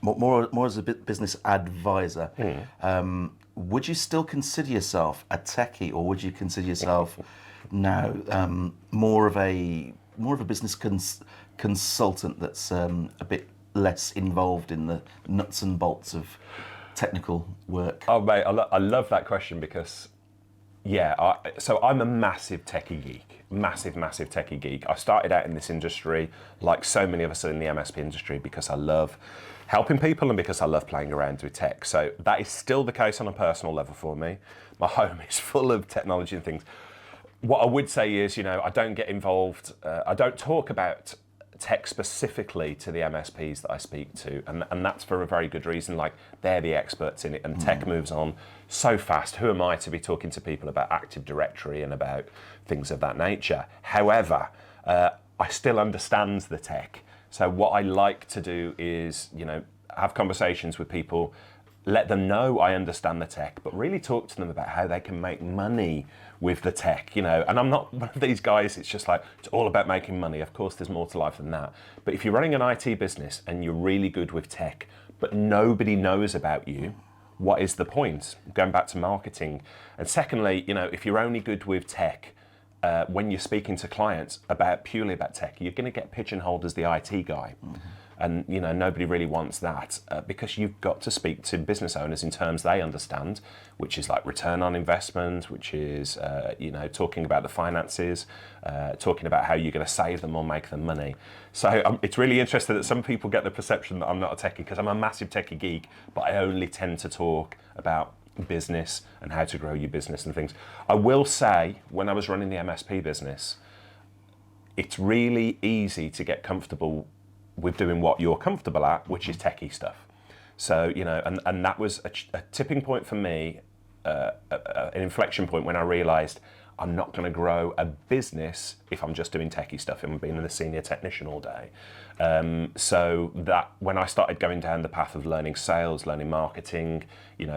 more as a business advisor. Would you still consider yourself a techie, or would you consider yourself now more of a business consultant that's a bit less involved in the nuts and bolts of technical work? Oh mate, I love that question, because so I'm a massive techie geek, massive techie geek. I started out in this industry, like so many of us in the MSP industry, because I love helping people and because I love playing around with tech. So that is still the case on a personal level for me. My home is full of technology and things. What I would say is, I don't get involved, I don't talk about tech specifically to the MSPs that I speak to, and that's for a very good reason. Like, they're the experts in it, and tech moves on so fast. Who am I to be talking to people about Active Directory and about things of that nature? However, I still understand the tech. So what I like to do is, have conversations with people, let them know I understand the tech, but really talk to them about how they can make money with the tech, And I'm not one of these guys, it's just like, it's all about making money. Of course, there's more to life than that. But if you're running an IT business and you're really good with tech, but nobody knows about you, what is the point? Going back to marketing. And secondly, if you're only good with tech, when you're speaking to clients purely about tech, you're going to get pigeonholed as the IT guy. And nobody really wants that, because you've got to speak to business owners in terms they understand, which is like return on investment, which is talking about the finances, talking about how you're going to save them or make them money. So it's really interesting that some people get the perception that I'm not a techie, because I'm a massive techie geek, but I only tend to talk about business and how to grow your business and things. I will say, when I was running the MSP business, it's really easy to get comfortable with doing what you're comfortable at, which is techie stuff. So, and that was a tipping point for me, an inflection point when I realized I'm not going to grow a business if I'm just doing techie stuff and being a senior technician all day. So that when I started going down the path of learning sales, learning marketing,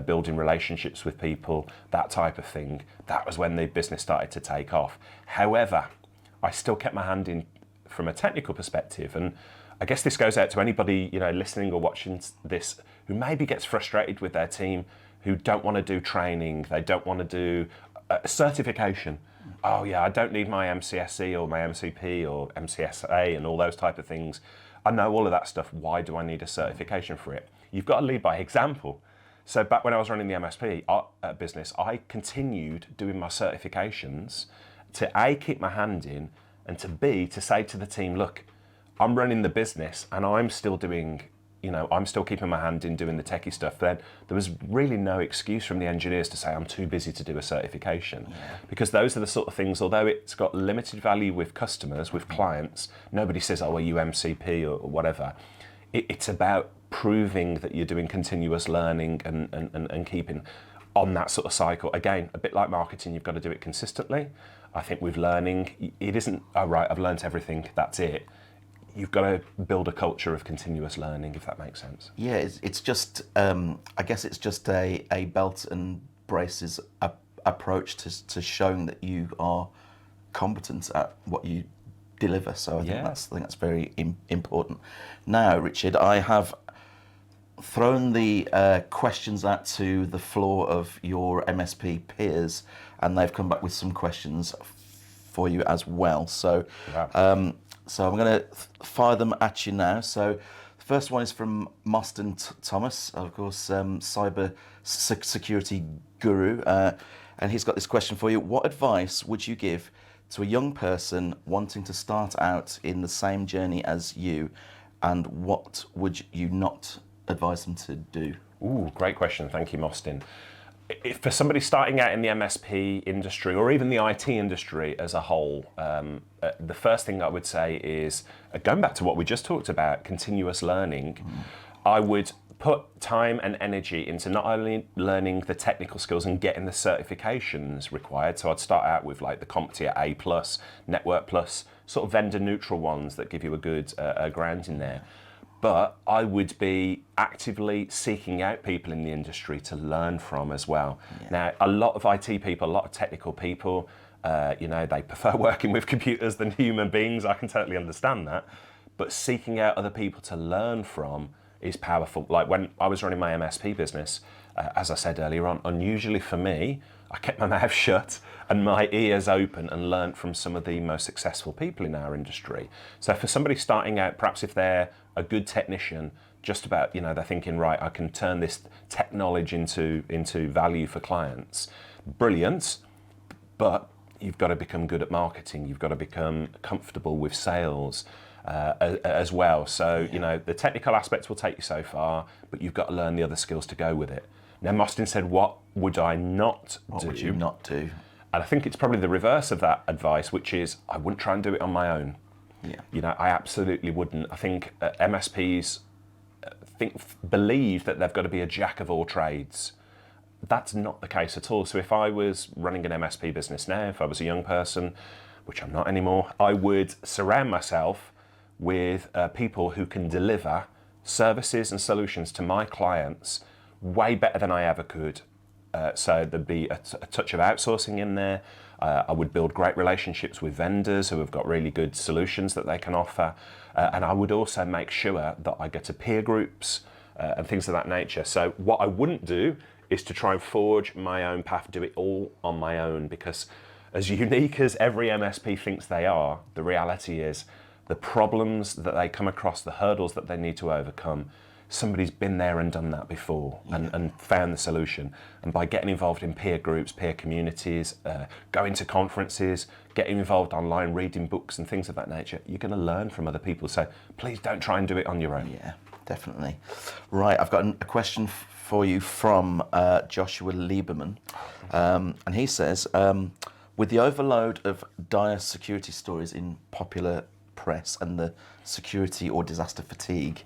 building relationships with people, that type of thing, that was when the business started to take off. However, I still kept my hand in from a technical perspective, and I guess this goes out to anybody, listening or watching this, who maybe gets frustrated with their team, who don't want to do training, they don't want to do certification. Oh yeah, I don't need my MCSE or my MCP or MCSA and all those type of things. I know all of that stuff. Why do I need a certification for it? You've got to lead by example. So back when I was running the MSP business, I continued doing my certifications to A, keep my hand in, and to B, to say to the team, look, I'm running the business and I'm still doing, I'm still keeping my hand in doing the techie stuff, then there was really no excuse from the engineers to say I'm too busy to do a certification. Because those are the sort of things, although it's got limited value with customers, with clients, nobody says, oh, are you MCP or whatever. It's about proving that you're doing continuous learning and keeping on that sort of cycle. Again, a bit like marketing, you've got to do it consistently. I think with learning, it isn't, oh right, I've learnt everything, that's it. You've got to build a culture of continuous learning, if that makes sense. Yeah, it's just, I guess it's just a belt and braces approach to showing that you are competent at what you deliver. So I think that's very important. Now, Richard, I have thrown the questions out to the floor of your MSP peers, and they've come back with some questions for you as well. So, so I'm going to fire them at you now. So, the first one is from Moston Thomas, of course, cyber security guru, and he's got this question for you. What advice would you give to a young person wanting to start out in the same journey as you, and what would you not advise them to do? Ooh, great question. Thank you, Mostin. If for somebody starting out in the MSP industry or even the IT industry as a whole, the first thing I would say is, going back to what we just talked about, continuous learning, I would put time and energy into not only learning the technical skills and getting the certifications required. So I'd start out with like the CompTIA A+, Network Plus, sort of vendor neutral ones that give you a good ground in there. But I would be actively seeking out people in the industry to learn from as well. Now, a lot of IT people, a lot of technical people, they prefer working with computers than human beings. I can totally understand that. But seeking out other people to learn from is powerful. Like when I was running my MSP business, as I said earlier on, unusually for me, I kept my mouth shut and my ears open and learnt from some of the most successful people in our industry. So for somebody starting out, perhaps if they're a good technician, just about, they're thinking, right, I can turn this tech knowledge into value for clients. Brilliant, but you've got to become good at marketing. You've got to become comfortable with sales as well. So, the technical aspects will take you so far, but you've got to learn the other skills to go with it. Now, Mostin said, what would I not do? What would you not do? And I think it's probably the reverse of that advice, which is I wouldn't try and do it on my own. Yeah. I absolutely wouldn't. I think MSPs believe that they've got to be a jack of all trades. That's not the case at all. So if I was running an MSP business now, if I was a young person, which I'm not anymore, I would surround myself with people who can deliver services and solutions to my clients way better than I ever could. So there'd be a touch of outsourcing in there. I would build great relationships with vendors who have got really good solutions that they can offer. And I would also make sure that I go to peer groups and things of that nature. So what I wouldn't do is to try and forge my own path, do it all on my own, because as unique as every MSP thinks they are, the reality is the problems that they come across, the hurdles that they need to overcome, somebody's been there and done that before and found the solution. And by getting involved in peer groups, peer communities, going to conferences, getting involved online, reading books and things of that nature, you're going to learn from other people. So please don't try and do it on your own. Yeah, definitely. Right, I've got a question for you from Joshua Lieberman. And he says, with the overload of dire security stories in popular press and the security or disaster fatigue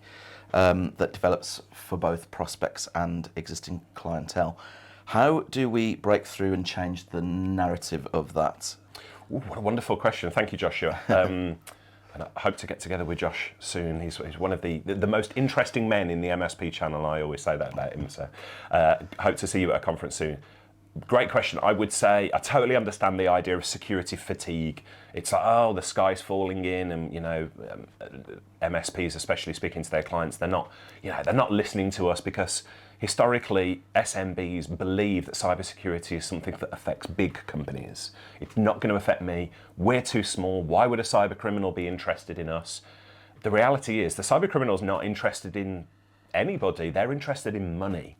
that develops for both prospects and existing clientele, how do we break through and change the narrative of that? Ooh, what a wonderful question. Thank you, Joshua. And I hope to get together with Josh soon. He's one of the most interesting men in the MSP channel. I always say that about him. So hope to see you at a conference soon. Great question. I would say I totally understand the idea of security fatigue. It's like, oh, the sky's falling in, and MSPs, especially speaking to their clients, they're not listening to us because historically SMBs believe that cybersecurity is something that affects big companies. It's not going to affect me. We're too small. Why would a cyber criminal be interested in us? The reality is the cyber criminal is not interested in anybody. They're interested in money.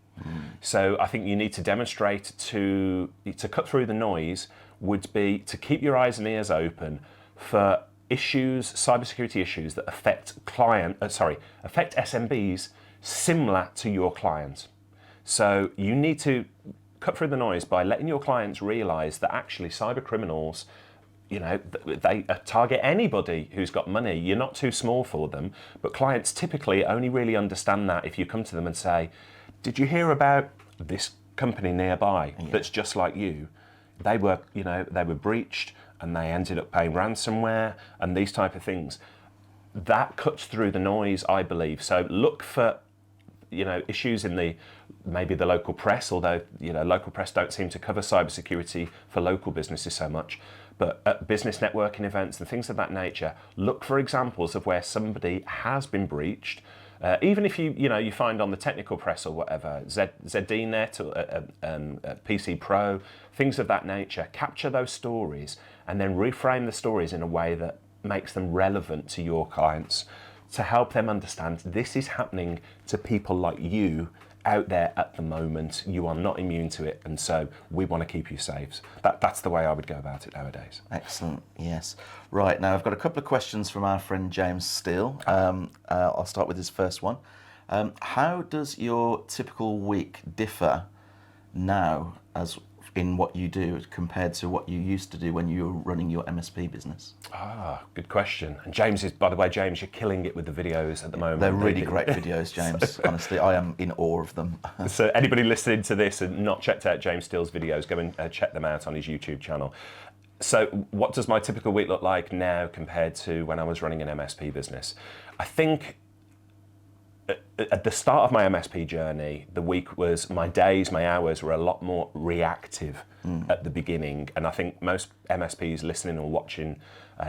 So I think you need to demonstrate to cut through the noise would be to keep your eyes and ears open for issues, cybersecurity issues that affect SMBs similar to your client. So you need to cut through the noise by letting your clients realise that actually cyber criminals, they target anybody who's got money. You're not too small for them, but clients typically only really understand that if you come to them and say, did you hear about this company nearby that's just like you? They were breached and they ended up paying ransomware and these type of things. That cuts through the noise, I believe. So look for issues in maybe the local press, although local press don't seem to cover cybersecurity for local businesses so much. But at business networking events and things of that nature, look for examples of where somebody has been breached. Even if you find on the technical press or whatever, ZDNet or PC Pro, things of that nature, capture those stories and then reframe the stories in a way that makes them relevant to your clients, to help them understand this is happening to people like you out there at the moment. You are not immune to it, and so we want to keep you safe. That's the way I would go about it nowadays. Excellent, yes. Right, now I've got a couple of questions from our friend James Steele. I'll start with his first one. How does your typical week differ now as in what you do compared to what you used to do when you were running your MSP business? Good question. And James by the way, James, you're killing it with the videos at the moment. They're really great videos, James. Honestly, I am in awe of them. So anybody listening to this and not checked out James Steele's videos, go and check them out on his YouTube channel. So what does my typical week look like now compared to when I was running an MSP business? I think at the start of my MSP journey, my days, my hours were a lot more reactive at the beginning. And I think most MSPs listening or watching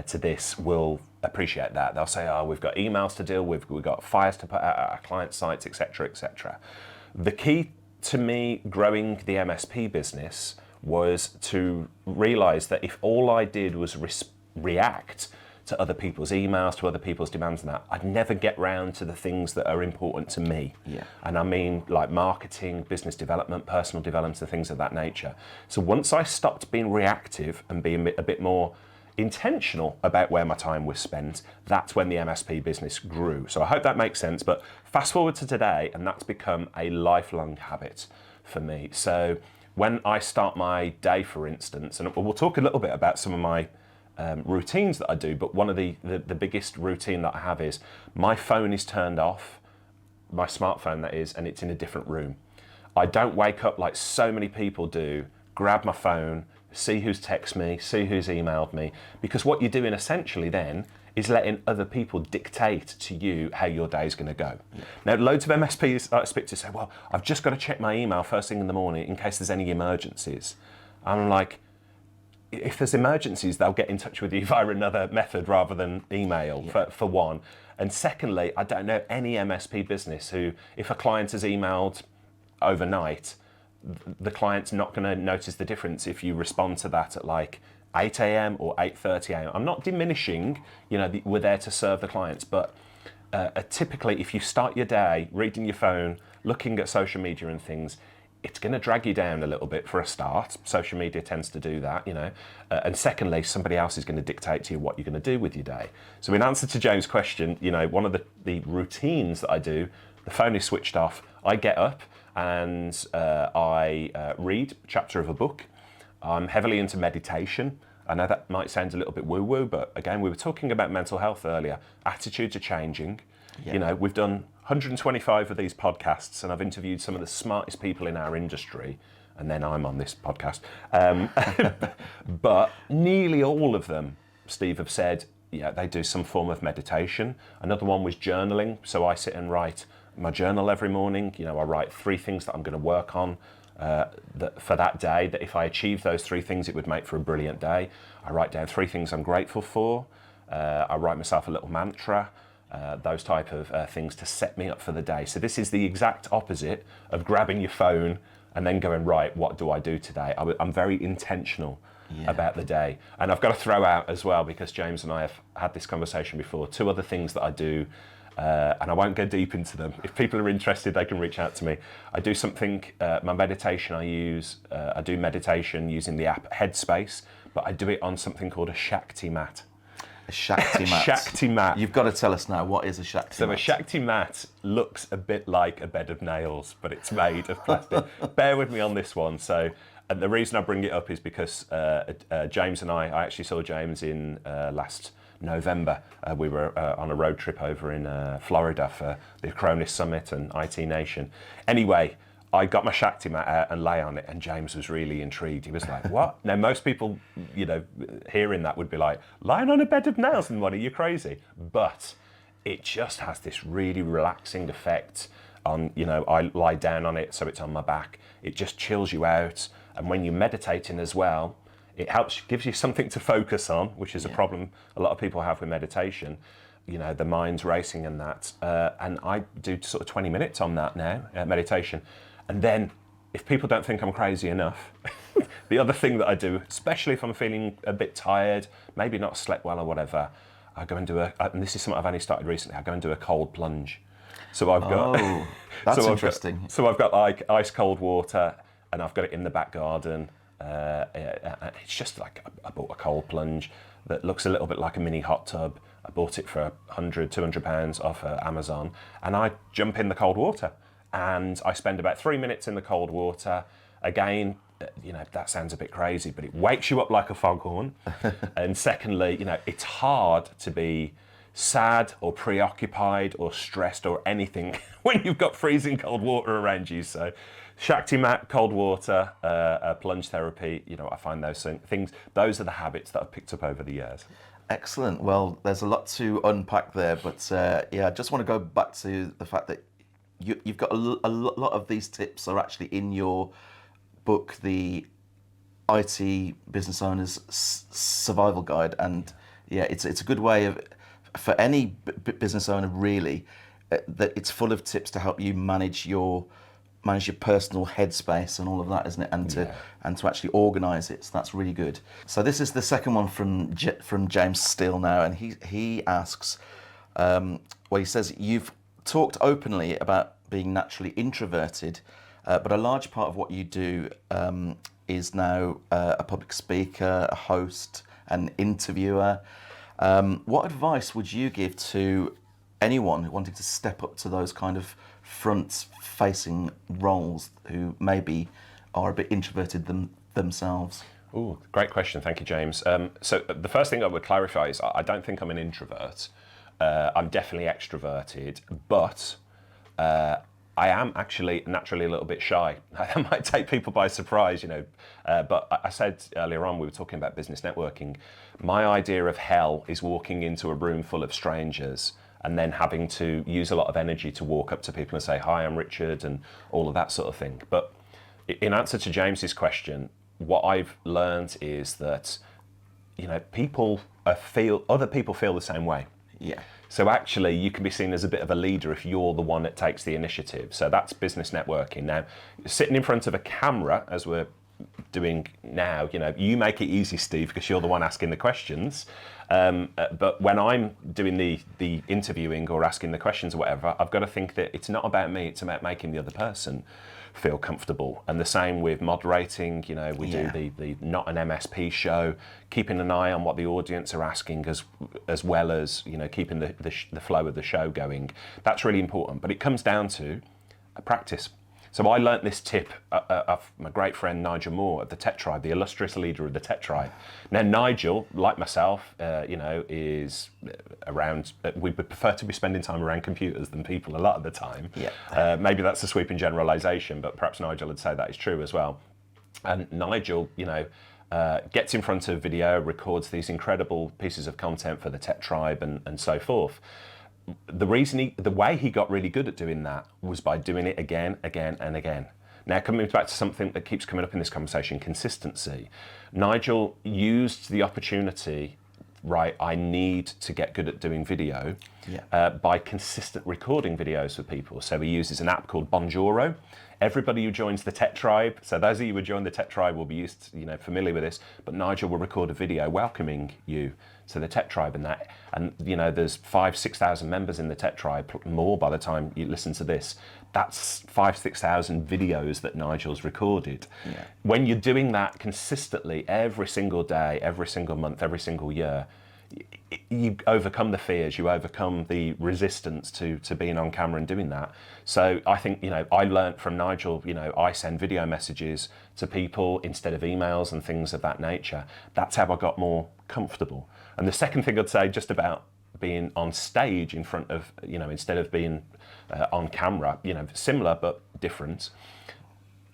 to this will appreciate that. They'll say, we've got emails to deal with, we've got fires to put out at our client sites, etc., etc. The key to me growing the MSP business was to realise that if all I did was react to other people's emails, to other people's demands and that, I'd never get round to the things that are important to me. Yeah. And I mean like marketing, business development, personal development and things of that nature. So once I stopped being reactive and being a bit more intentional about where my time was spent, that's when the MSP business grew. So I hope that makes sense, but fast forward to today and that's become a lifelong habit for me. So when I start my day, for instance, and we'll talk a little bit about some of my routines that I do, but one of the biggest routine that I have is my phone is turned off, my smartphone that is, and it's in a different room. I don't wake up like so many people do, grab my phone, see who's texted me, see who's emailed me, because what you're doing essentially then is letting other people dictate to you how your day's going to go. Yeah. Now, loads of MSPs that I speak to say, well, I've just got to check my email first thing in the morning in case there's any emergencies. I'm like, if there's emergencies, they'll get in touch with you via another method rather than email, for one. And secondly, I don't know any MSP business who, if a client has emailed overnight, the client's not going to notice the difference if you respond to that at like 8 a.m. or 8:30 a.m. I'm not diminishing, we're there to serve the clients, but typically if you start your day reading your phone, looking at social media and things, it's going to drag you down a little bit for a start. Social media tends to do that, and secondly, somebody else is going to dictate to you what you're going to do with your day. So in answer to James' question, one of the routines that I do, the phone is switched off, I get up and I read a chapter of a book. I'm heavily into meditation. I know that might sound a little bit woo-woo, but again, we were talking about mental health earlier. Attitudes are changing. Yeah. We've done 125 of these podcasts and I've interviewed some of the smartest people in our industry, and then I'm on this podcast. But nearly all of them, Steve, have said, they do some form of meditation. Another one was journaling. So I sit and write my journal every morning. I write 3 things that I'm going to work on for that day, that if I achieve those 3 things, it would make for a brilliant day. I write down 3 things I'm grateful for. I write myself a little mantra. Those type of things to set me up for the day. So this is the exact opposite of grabbing your phone and then going, right, what do I do today? I'm very intentional about the day. And I've got to throw out as well, because James and I have had this conversation before, 2 other things that I do, and I won't go deep into them. If people are interested, they can reach out to me. I do something, my meditation I do meditation using the app Headspace, but I do it on something called a Shakti mat. A Shakti mat. Shakti mat. You've got to tell us now, what is a Shakti So mat? a Shakti mat looks a bit like a bed of nails, but it's made of plastic. Bear with me on this one. So the reason I bring it up is because James and I actually saw James in last November. We were on a road trip over in Florida for the Acronis Summit and IT Nation. Anyway, I got my Shakti mat out and lay on it, and James was really intrigued. He was like, what? Now, most people, hearing that would be like, lying on a bed of nails and what, are you crazy? But it just has this really relaxing effect on, I lie down on it, so it's on my back. It just chills you out. And when you're meditating as well, it gives you something to focus on, which is a problem a lot of people have with meditation. The mind's racing and that. And I do sort of 20 minutes on that now, meditation. And then, if people don't think I'm crazy enough, the other thing that I do, especially if I'm feeling a bit tired, maybe not slept well or whatever, I go and do and this is something I've only started recently, I go and do a cold plunge. So I've got... Oh, that's interesting. So I've got like ice cold water, and I've got it in the back garden. It's just like, I bought a cold plunge that looks a little bit like a mini hot tub. I bought it for £100-200 off Amazon, and I jump in the cold water. And I spend about 3 minutes in the cold water. Again, that sounds a bit crazy, but it wakes you up like a foghorn. And secondly, it's hard to be sad or preoccupied or stressed or anything when you've got freezing cold water around you. So Shakti mat, cold water, plunge therapy, I find those things, those are the habits that I've picked up over the years. Excellent. Well, there's a lot to unpack there, but I just want to go back to the fact that you've got a lot of these tips are actually in your book, the IT Business Owner's Survival Guide, and it's a good way for any business owner really, that it's full of tips to help you manage your personal headspace and all of that, isn't it? And to actually organise it. So that's really good. So this is the second one from James Steele now, and he asks, he says, you've talked openly about being naturally introverted, but a large part of what you do is now a public speaker, a host, an interviewer. What advice would you give to anyone wanting to step up to those kind of front-facing roles who maybe are a bit introverted themselves? Oh, great question. Thank you, James. So the first thing I would clarify is I don't think I'm an introvert. I'm definitely extroverted, but I am actually naturally a little bit shy. I might take people by surprise, but I said earlier on, we were talking about business networking. My idea of hell is walking into a room full of strangers and then having to use a lot of energy to walk up to people and say, hi, I'm Richard, and all of that sort of thing. But in answer to James's question, what I've learned is that, other people feel the same way. Yeah. So actually, you can be seen as a bit of a leader if you're the one that takes the initiative. So that's business networking. Now, sitting in front of a camera, as we're doing now, you make it easy, Steve, because you're the one asking the questions. But when I'm doing the interviewing or asking the questions or whatever, I've got to think that it's not about me, it's about making the other person feel comfortable. And the same with moderating, we do the not an MSP show, keeping an eye on what the audience are asking as well as, keeping the flow of the show going. That's really important, but it comes down to a practice. So I learnt this tip of my great friend Nigel Moore of the Tech Tribe, the illustrious leader of the Tech Tribe. Now Nigel, like myself, is around, we would prefer to be spending time around computers than people a lot of the time. Yeah. Maybe that's a sweeping generalisation, but perhaps Nigel would say that is true as well. And Nigel, gets in front of video, records these incredible pieces of content for the Tech Tribe and so forth. The way he got really good at doing that was by doing it again and again. Now, coming back to something that keeps coming up in this conversation, consistency. Nigel used the opportunity, right, I need to get good at doing video by consistent recording videos for people. So he uses an app called Bonjoro. Everybody who joins the Tech Tribe, so those of you who join the Tech Tribe will be familiar with this, but Nigel will record a video welcoming you to the Tech Tribe and that. And there's 5,000-6,000 members in the Tech Tribe, more by the time you listen to this. That's 5,000-6,000 videos that Nigel's recorded. Yeah. When you're doing that consistently every single day, every single month, every single year, you overcome the fears, you overcome the resistance to being on camera and doing that. So I think, I learnt from Nigel, I send video messages to people instead of emails and things of that nature. That's how I got more comfortable. And the second thing I'd say just about being on stage in front of, instead of being on camera, similar but different,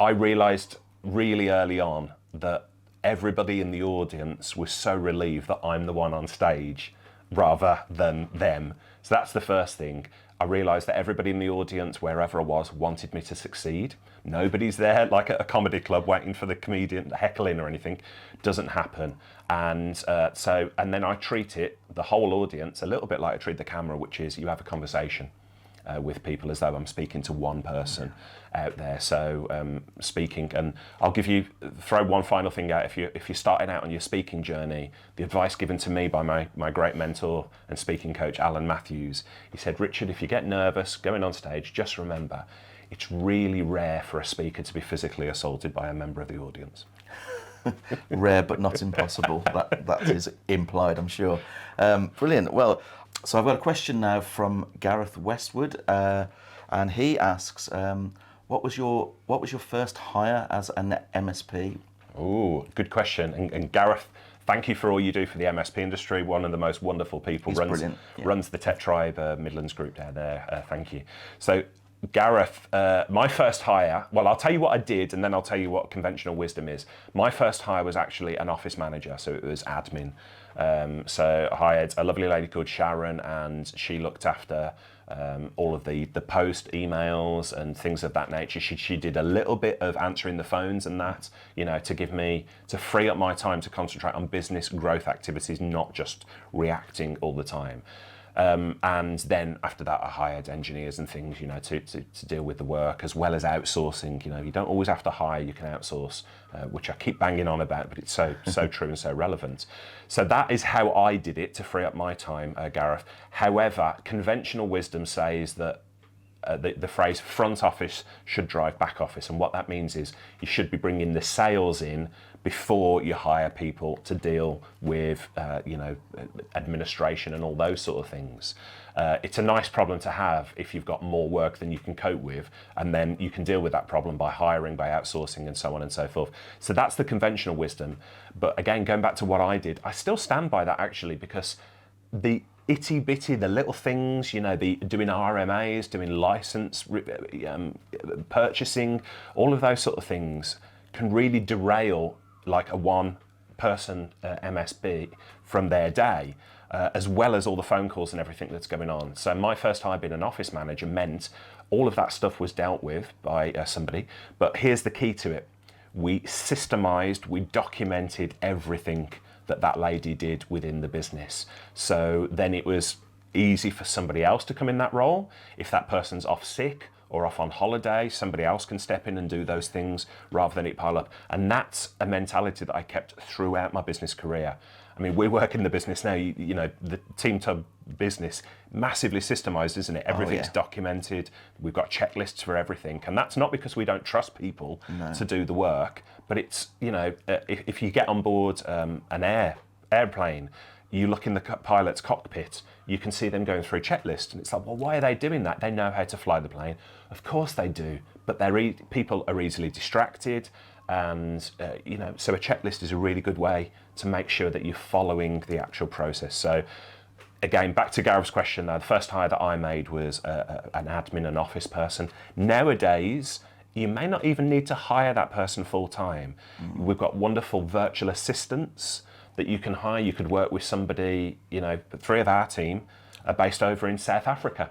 I realised really early on that everybody in the audience was so relieved that I'm the one on stage rather than them. So that's the first thing. I realised that everybody in the audience, wherever I was, wanted me to succeed. Nobody's there like at a comedy club waiting for the comedian heckling or anything. Doesn't happen. And then I treat it, the whole audience, a little bit like I treat the camera, which is you have a conversation with people as though I'm speaking to one person out there. So speaking, and I'll throw one final thing out. If you're starting out on your speaking journey, the advice given to me by my great mentor and speaking coach, Alan Matthews, he said, Richard, if you get nervous going on stage, just remember, it's really rare for a speaker to be physically assaulted by a member of the audience. Rare but not impossible. That is implied, I'm sure. Brilliant. Well, so I've got a question now from Gareth Westwood, and he asks, what was your first hire as an MSP? Oh, good question. And Gareth, thank you for all you do for the MSP industry. One of the most wonderful people. He's brilliant. Yeah. Runs the Tech Tribe Midlands group down there. Thank you. So Gareth, my first hire, well, I'll tell you what I did and then I'll tell you what conventional wisdom is. My first hire was actually an office manager, so it was admin. So I hired a lovely lady called Sharon, and she looked after all of the post emails and things of that nature. She did a little bit of answering the phones and that, to free up my time to concentrate on business growth activities, not just reacting all the time. And then after that, I hired engineers and things, to deal with the work, as well as outsourcing. You don't always have to hire, you can outsource, which I keep banging on about, but it's so true and so relevant. So that is how I did it to free up my time, Gareth. However, conventional wisdom says that the phrase front office should drive back office. And what that means is you should be bringing the sales in before you hire people to deal with, administration and all those sort of things. It's a nice problem to have if you've got more work than you can cope with, and then you can deal with that problem by hiring, by outsourcing, and so on and so forth. So that's the conventional wisdom. But again, going back to what I did, I still stand by that actually, because the itty bitty, the little things, the doing RMAs, doing license purchasing, all of those sort of things can really derail like a one-person MSP from their day, as well as all the phone calls and everything that's going on. So my first hire being an office manager meant all of that stuff was dealt with by somebody. But here's the key to it. We systemized, we documented everything that lady did within the business. So then it was easy for somebody else to come in that role. If that person's off sick or off on holiday, somebody else can step in and do those things rather than it pile up. And that's a mentality that I kept throughout my business career. I mean, we work in the business now, the Team Tubb business, massively systemized, isn't it? Everything's documented. We've got checklists for everything. And that's not because we don't trust people to do the work, but it's, if you get on board an airplane, you look in the pilot's cockpit, you can see them going through a checklist. And it's like, well, why are they doing that? They know how to fly the plane. Of course they do. But people are easily distracted. And, so a checklist is a really good way to make sure that you're following the actual process. So again, back to Gareth's question now, the first hire that I made was an admin and office person. Nowadays, you may not even need to hire that person full time. We've got wonderful virtual assistants that you can hire. You could work with somebody, 3 of our team are based over in South Africa,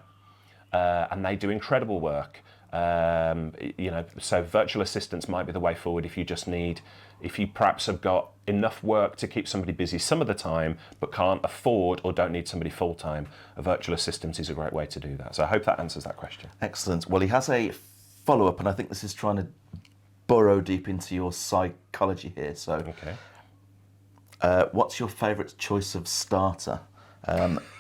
and they do incredible work. So virtual assistants might be the way forward if you perhaps have got enough work to keep somebody busy some of the time, but can't afford or don't need somebody full time. A virtual assistant is a great way to do that. So I hope that answers that question. Excellent. Well, he has a follow-up, and I think this is trying to burrow deep into your psychology here. So, okay. What's your favourite choice of starter?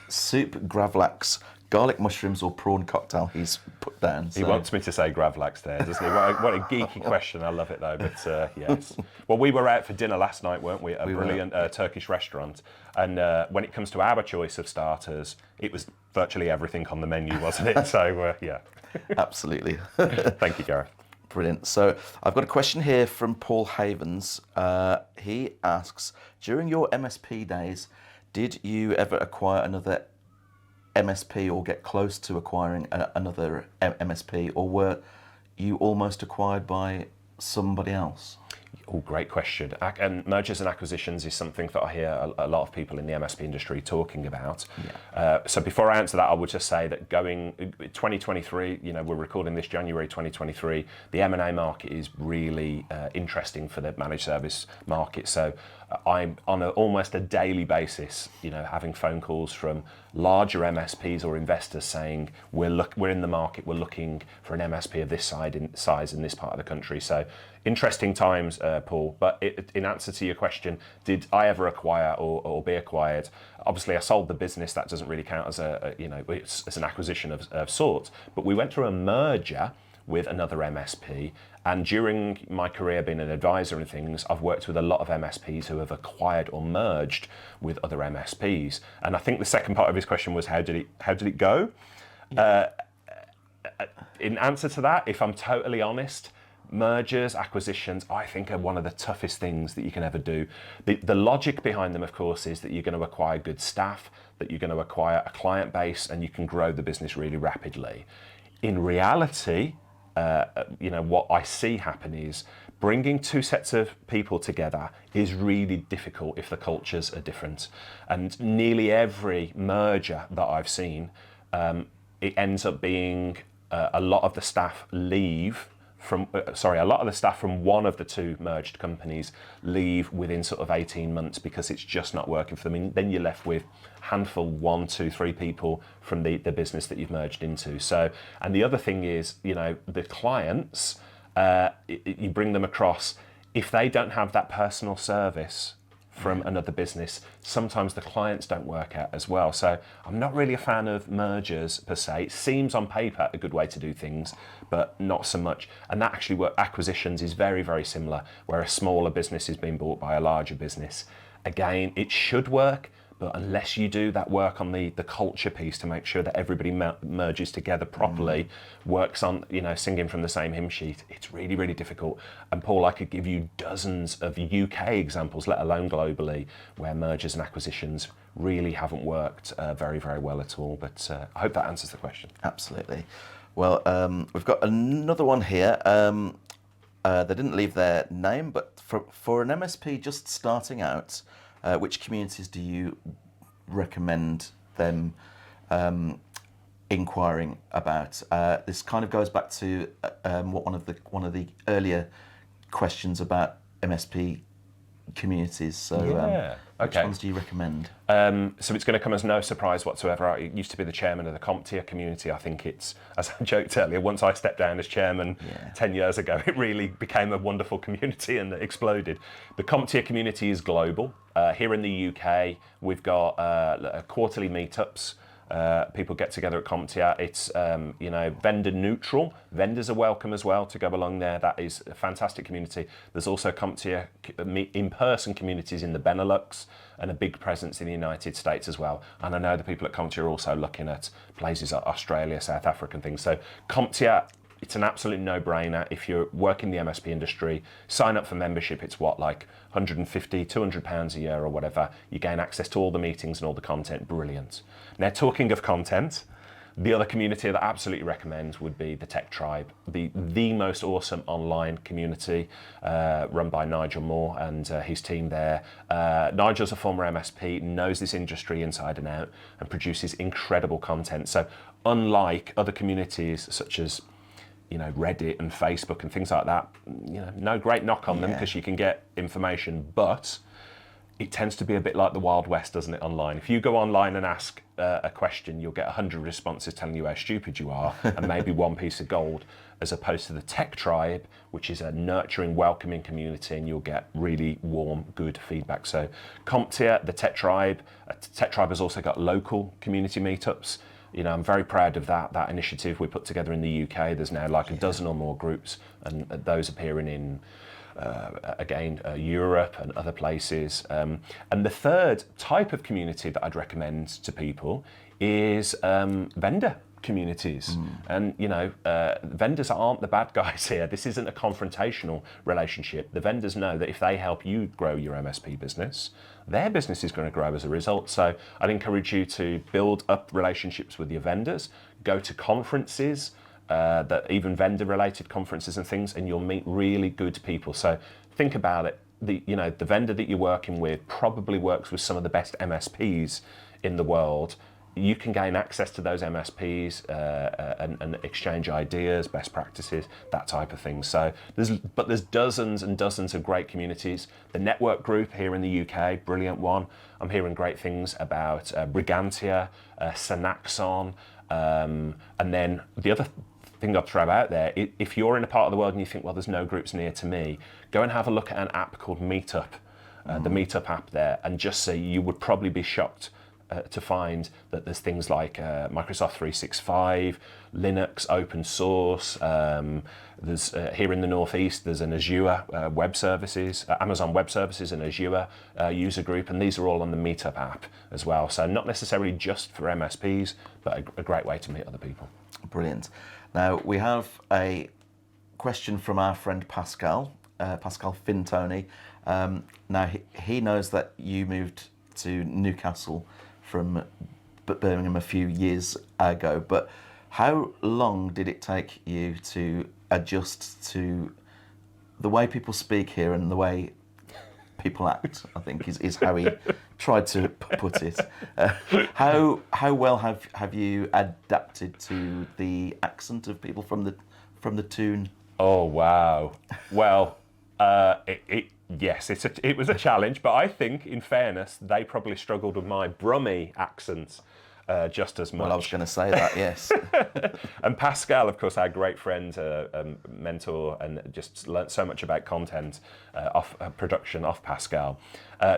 Soup, Gravlax, garlic mushrooms or prawn cocktail he's put down. He wants me to say Gravlax there, doesn't he? What a geeky question. I love it though. But yes. Well, we were out for dinner last night, weren't we? At a brilliant Turkish restaurant. And when it comes to our choice of starters, it was virtually everything on the menu, wasn't it? So yeah. Absolutely. Thank you, Gareth. Brilliant. So I've got a question here from Paul Havens. He asks, during your MSP days, did you ever acquire another MSP or get close to acquiring another MSP, or were you almost acquired by somebody else? Oh, great question. And mergers and acquisitions is something that I hear a lot of people in the MSP industry talking about. Yeah. So before I answer that, I would just say that going 2023, we're recording this January 2023, the M&A market is really interesting for the managed service market. So I'm on almost a daily basis, having phone calls from larger MSPs or investors saying we're in the market, we're looking for an MSP of this size in this part of the country. So interesting times, Paul. But in answer to your question, did I ever acquire or be acquired? Obviously, I sold the business. That doesn't really count as as an acquisition of sorts. But we went through a merger with another MSP. And during my career being an advisor and things, I've worked with a lot of MSPs who have acquired or merged with other MSPs. And I think the second part of his question was, how did it go? Yeah. In answer to that, if I'm totally honest, mergers, acquisitions, I think are one of the toughest things that you can ever do. The logic behind them, of course, is that you're going to acquire good staff, that you're going to acquire a client base, and you can grow the business really rapidly. In reality, what I see happen is bringing two sets of people together is really difficult if the cultures are different. And nearly every merger that I've seen, it ends up being a lot of the staff leave from, a lot of the staff from one of the two merged companies leave within sort of 18 months because it's just not working for them. And then you're left with handful, 1, 2, 3 people from the business that you've merged into. So, and the other thing is, the clients, you bring them across, if they don't have that personal service from another business, sometimes the clients don't work out as well. So I'm not really a fan of mergers per se. It seems on paper a good way to do things, but not so much. And that actually acquisitions is very, very similar, where a smaller business is being bought by a larger business. Again, it should work, but unless you do that work on the culture piece to make sure that everybody merges together properly, works on, singing from the same hymn sheet, it's really, really difficult. And Paul, I could give you dozens of UK examples, let alone globally, where mergers and acquisitions really haven't worked very, very well at all. But I hope that answers the question. Absolutely. Well, we've got another one here. They didn't leave their name, but for an MSP just starting out, which communities do you recommend them inquiring about? This kind of goes back to what one of the earlier questions about MSP communities. So, which ones do you recommend? So it's going to come as no surprise whatsoever. I used to be the chairman of the CompTIA community. I think it's, as I joked earlier, once I stepped down as chairman 10 years ago, it really became a wonderful community and it exploded. The CompTIA community is global. Here in the UK, we've got quarterly meetups. People get together at CompTIA. It's vendor neutral. Vendors are welcome as well to go along there. That is a fantastic community. There's also CompTIA in-person communities in the Benelux and a big presence in the United States as well. And I know the people at CompTIA are also looking at places like Australia, South Africa and things. So CompTIA, it's an absolute no-brainer. If you're working the MSP industry, sign up for membership. It's like 150, 200 pounds a year or whatever. You gain access to all the meetings and all the content. Brilliant. Now, talking of content, the other community that I absolutely recommend would be the Tech Tribe, the most awesome online community run by Nigel Moore and his team there. Nigel's a former MSP, knows this industry inside and out, and produces incredible content. So unlike other communities such as Reddit and Facebook and things like that, no great knock on them because you can get information, but it tends to be a bit like the Wild West, doesn't it, online? If you go online and ask a question, you'll get 100 responses telling you how stupid you are and maybe one piece of gold, as opposed to the Tech Tribe, which is a nurturing, welcoming community, and you'll get really warm, good feedback. So CompTIA, the Tech Tribe has also got local community meetups. I'm very proud of that initiative we put together in the UK. There's now like a dozen or more groups, and those appearing in Europe and other places. And the third type of community that I'd recommend to people is vendor communities. And vendors aren't the bad guys here. This isn't a confrontational relationship. The vendors know that if they help you grow your MSP business, their business is going to grow as a result. So I'd encourage you to build up relationships with your vendors, go to conferences, that even vendor related conferences and things, and you'll meet really good people. So think about it. The vendor that you're working with probably works with some of the best MSPs in the world. You can gain access to those MSPs and exchange ideas, best practices, that type of thing. So there's dozens and dozens of great communities. The network group here in the UK, brilliant one. I'm hearing great things about Brigantia, Synaxon, and then the other thing I'd throw out there, if you're in a part of the world and you think, well, there's no groups near to me, go and have a look at an app called Meetup, the Meetup app there, and just see, you would probably be shocked to find that there's things like Microsoft 365, Linux, open source. There's here in the Northeast, there's an Azure Web Services, Amazon Web Services and Azure user group, and these are all on the Meetup app as well. So not necessarily just for MSPs, but a great way to meet other people. Brilliant. Now we have a question from our friend Pascal, Pascal Fintoni. Now he knows that you moved to Newcastle from Birmingham a few years ago, but how long did it take you to adjust to the way people speak here and the way people act, I think is how he tried to put it. How well have you adapted to the accent of people from the Toon? Oh wow! Well, yes, it was a challenge, but I think, in fairness, they probably struggled with my Brummie accent just as much. Well, I was going to say that, yes. And Pascal, of course, our great friend, mentor, and just learnt so much about content off production off Pascal.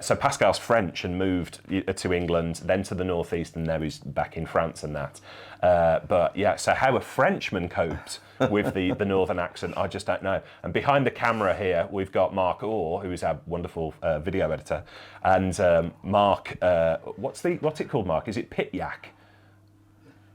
So Pascal's French and moved to England, then to the Northeast, and now he's back in France and that. But yeah, so how a Frenchman coped with the northern accent, I just don't know. And behind the camera here, we've got Mark Orr, who is our wonderful video editor, and Mark, what's it called, Mark? Is it Pit Yak?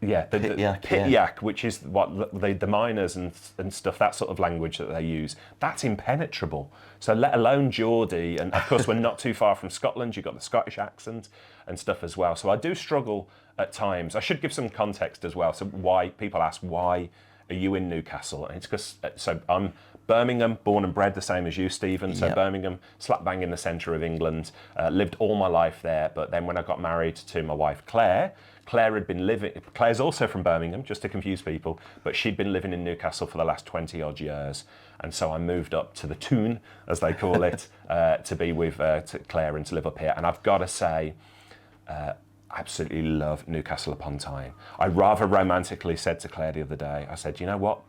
Yeah, Pit Yak, which is what the miners and stuff, that sort of language that they use. That's impenetrable. So let alone Geordie, and of course we're not too far from Scotland. You've got the Scottish accent and stuff as well. So I do struggle at times. I should give some context as well. So why people ask, why are you in Newcastle? And it's because so I'm Birmingham, born and bred, the same as you, Stephen. So Birmingham, slap bang in the centre of England. Lived all my life there. But then when I got married to my wife Claire had been living. Claire's also from Birmingham, just to confuse people, but she'd been living in Newcastle for the last 20 odd years, and so I moved up to the Toon, as they call it, to be with to Claire and to live up here. And I've got to say, absolutely love Newcastle upon Tyne. I rather romantically said to Claire the other day, I said, you know what?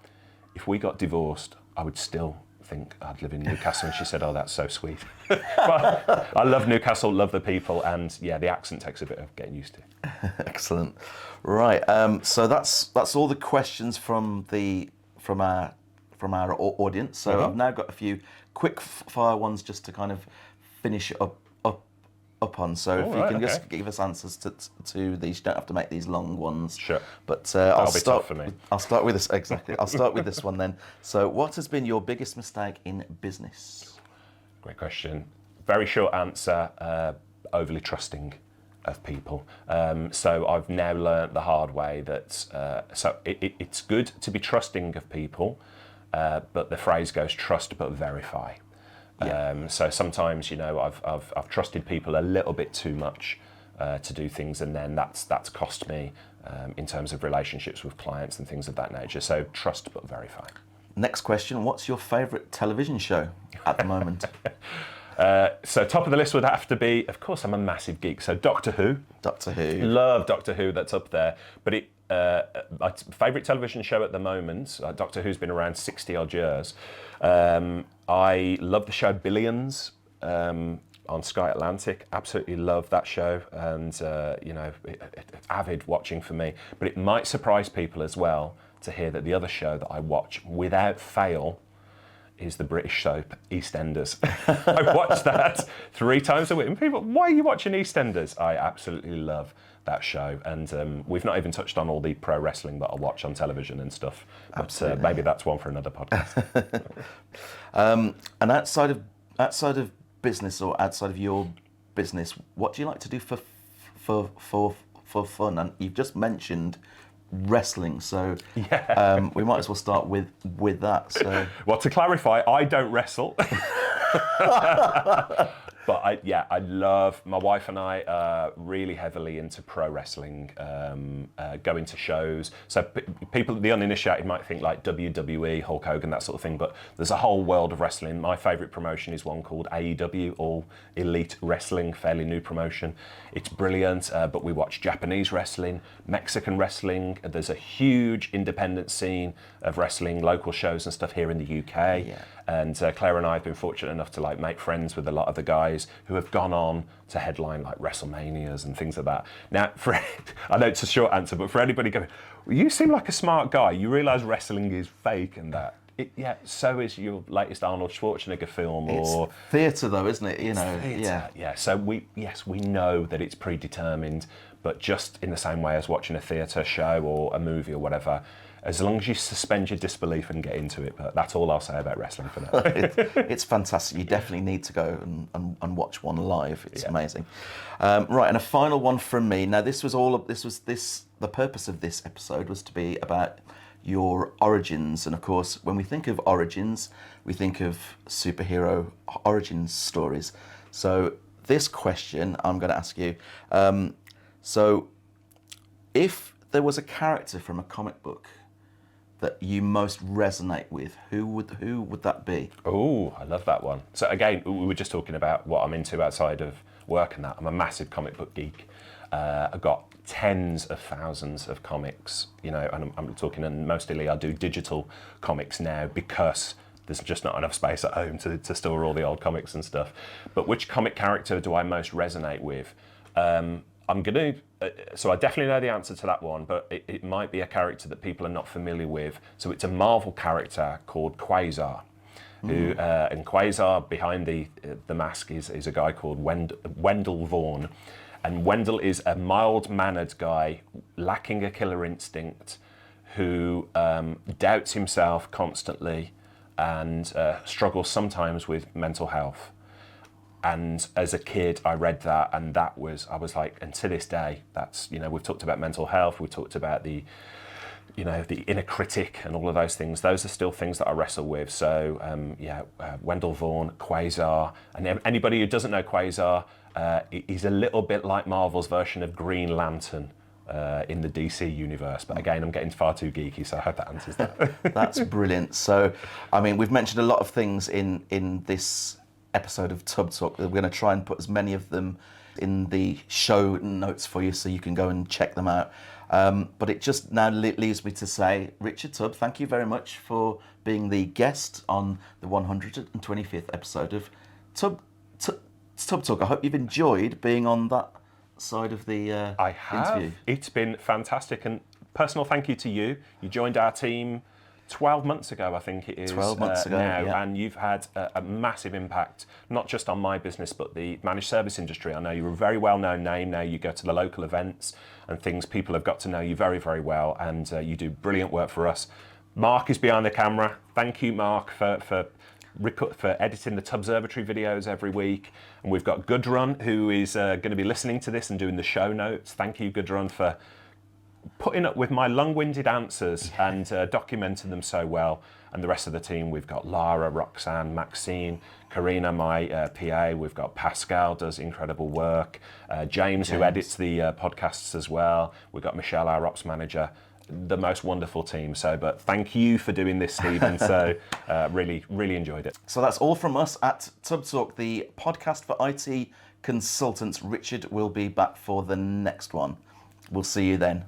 If we got divorced, I would still think I'd live in Newcastle. And she said, oh, that's so sweet. But I love Newcastle, love the people, and yeah, the accent takes a bit of getting used to. Excellent. Right. So that's all the questions from our audience. So I've now got a few quick fire ones just to kind of finish up on. So if you can just give us answers to these, you don't have to make these long ones. Sure. But That'll be tough for me. I'll start with this exactly. I'll start with this one then. So what has been your biggest mistake in business? Great question. Very short answer. Overly trusting of people. So I've now learnt the hard way that it's good to be trusting of people, but the phrase goes trust but verify. Yeah. So sometimes, I've trusted people a little bit too much to do things, and then that's cost me in terms of relationships with clients and things of that nature. So trust but verify. Next question: what's your favourite television show at the moment? So top of the list would have to be, of course, I'm a massive geek. So Doctor Who. Doctor Who. Love Doctor Who. That's up there. But my favourite television show at the moment, Doctor Who's been around 60 odd years. I love the show Billions. on Sky Atlantic. Absolutely love that show, and avid watching for me. But it might surprise people as well to hear that the other show that I watch without fail is the British soap EastEnders. I watch that 3 times a week. And people, why are you watching EastEnders? I absolutely love that show. And we've not even touched on all the pro wrestling that I watch on television and stuff. But maybe that's one for another podcast. And outside of business, or outside of your business, what do you like to do for fun? And you've just mentioned wrestling, so we might as well start with that. So, well, to clarify, I don't wrestle. But I love, my wife and I are really heavily into pro wrestling, going to shows. So people, the uninitiated might think like WWE, Hulk Hogan, that sort of thing, but there's a whole world of wrestling. My favourite promotion is one called AEW, All Elite Wrestling, fairly new promotion. It's brilliant, but we watch Japanese wrestling, Mexican wrestling. There's a huge independent scene of wrestling, local shows and stuff here in the UK. Yeah. And Claire and I have been fortunate enough to like make friends with a lot of the guys who have gone on to headline like WrestleManias and things like that. Now, I know it's a short answer, but for anybody going, well, you seem like a smart guy. You realise wrestling is fake and that. So is your latest Arnold Schwarzenegger film, or it's theatre, though, isn't it? Yeah. So we know that it's predetermined, but just in the same way as watching a theatre show or a movie or whatever, as long as you suspend your disbelief and get into it. But that's all I'll say about wrestling for now. It's fantastic. You definitely need to go and watch one live. It's amazing. Right, and a final one from me. Now, the purpose of this episode was to be about your origins, and of course, when we think of origins, we think of superhero origin stories. So this question I'm going to ask you. So if there was a character from a comic book that you most resonate with, who would that be? Oh, I love that one. So again, we were just talking about what I'm into outside of work and that. I'm a massive comic book geek. I've got tens of thousands of comics, and I'm talking, and mostly I do digital comics now because there's just not enough space at home to store all the old comics and stuff. But which comic character do I most resonate with? So I definitely know the answer to that one, but it might be a character that people are not familiar with. So it's a Marvel character called Quasar, and Quasar, behind the mask, is a guy called Wendell Vaughn. And Wendell is a mild-mannered guy lacking a killer instinct who doubts himself constantly and struggles sometimes with mental health. And as a kid, I read that, and I was like, and to this day, that's, we've talked about mental health, we've talked about the inner critic and all of those things. Those are still things that I wrestle with. So, Wendell Vaughn, Quasar, and anybody who doesn't know Quasar, he's a little bit like Marvel's version of Green Lantern in the DC universe. But again, I'm getting far too geeky, so I hope that answers that. That's brilliant. So, I mean, we've mentioned a lot of things in this episode of TubbTalk. We're going to try and put as many of them in the show notes for you so you can go and check them out. But it just now leaves me to say, Richard Tubb, thank you very much for being the guest on the 125th episode of TubbTalk. I hope you've enjoyed being on that side of the I have. interview. It's been fantastic, and personal thank you to you. You joined our team 12 months ago, I think it is. 12 months ago, now, yeah. And you've had a massive impact, not just on my business, but the managed service industry. I know you're a very well-known name now. You go to the local events and things. People have got to know you very, very well, and you do brilliant work for us. Mark is behind the camera. Thank you, Mark, for editing the Tubbservatory videos every week. And we've got Gudrun, who is going to be listening to this and doing the show notes. Thank you, Gudrun, for putting up with my long-winded answers and documenting them so well. And the rest of the team, we've got Lara, Roxanne, Maxine, Karina, my PA. We've got Pascal, does incredible work. James, who edits the podcasts as well. We've got Michelle, our ops manager. The most wonderful team. But thank you for doing this, Stephen. So really, really enjoyed it. So that's all from us at TubbTalk, the podcast for IT consultants. Richard will be back for the next one. We'll see you then.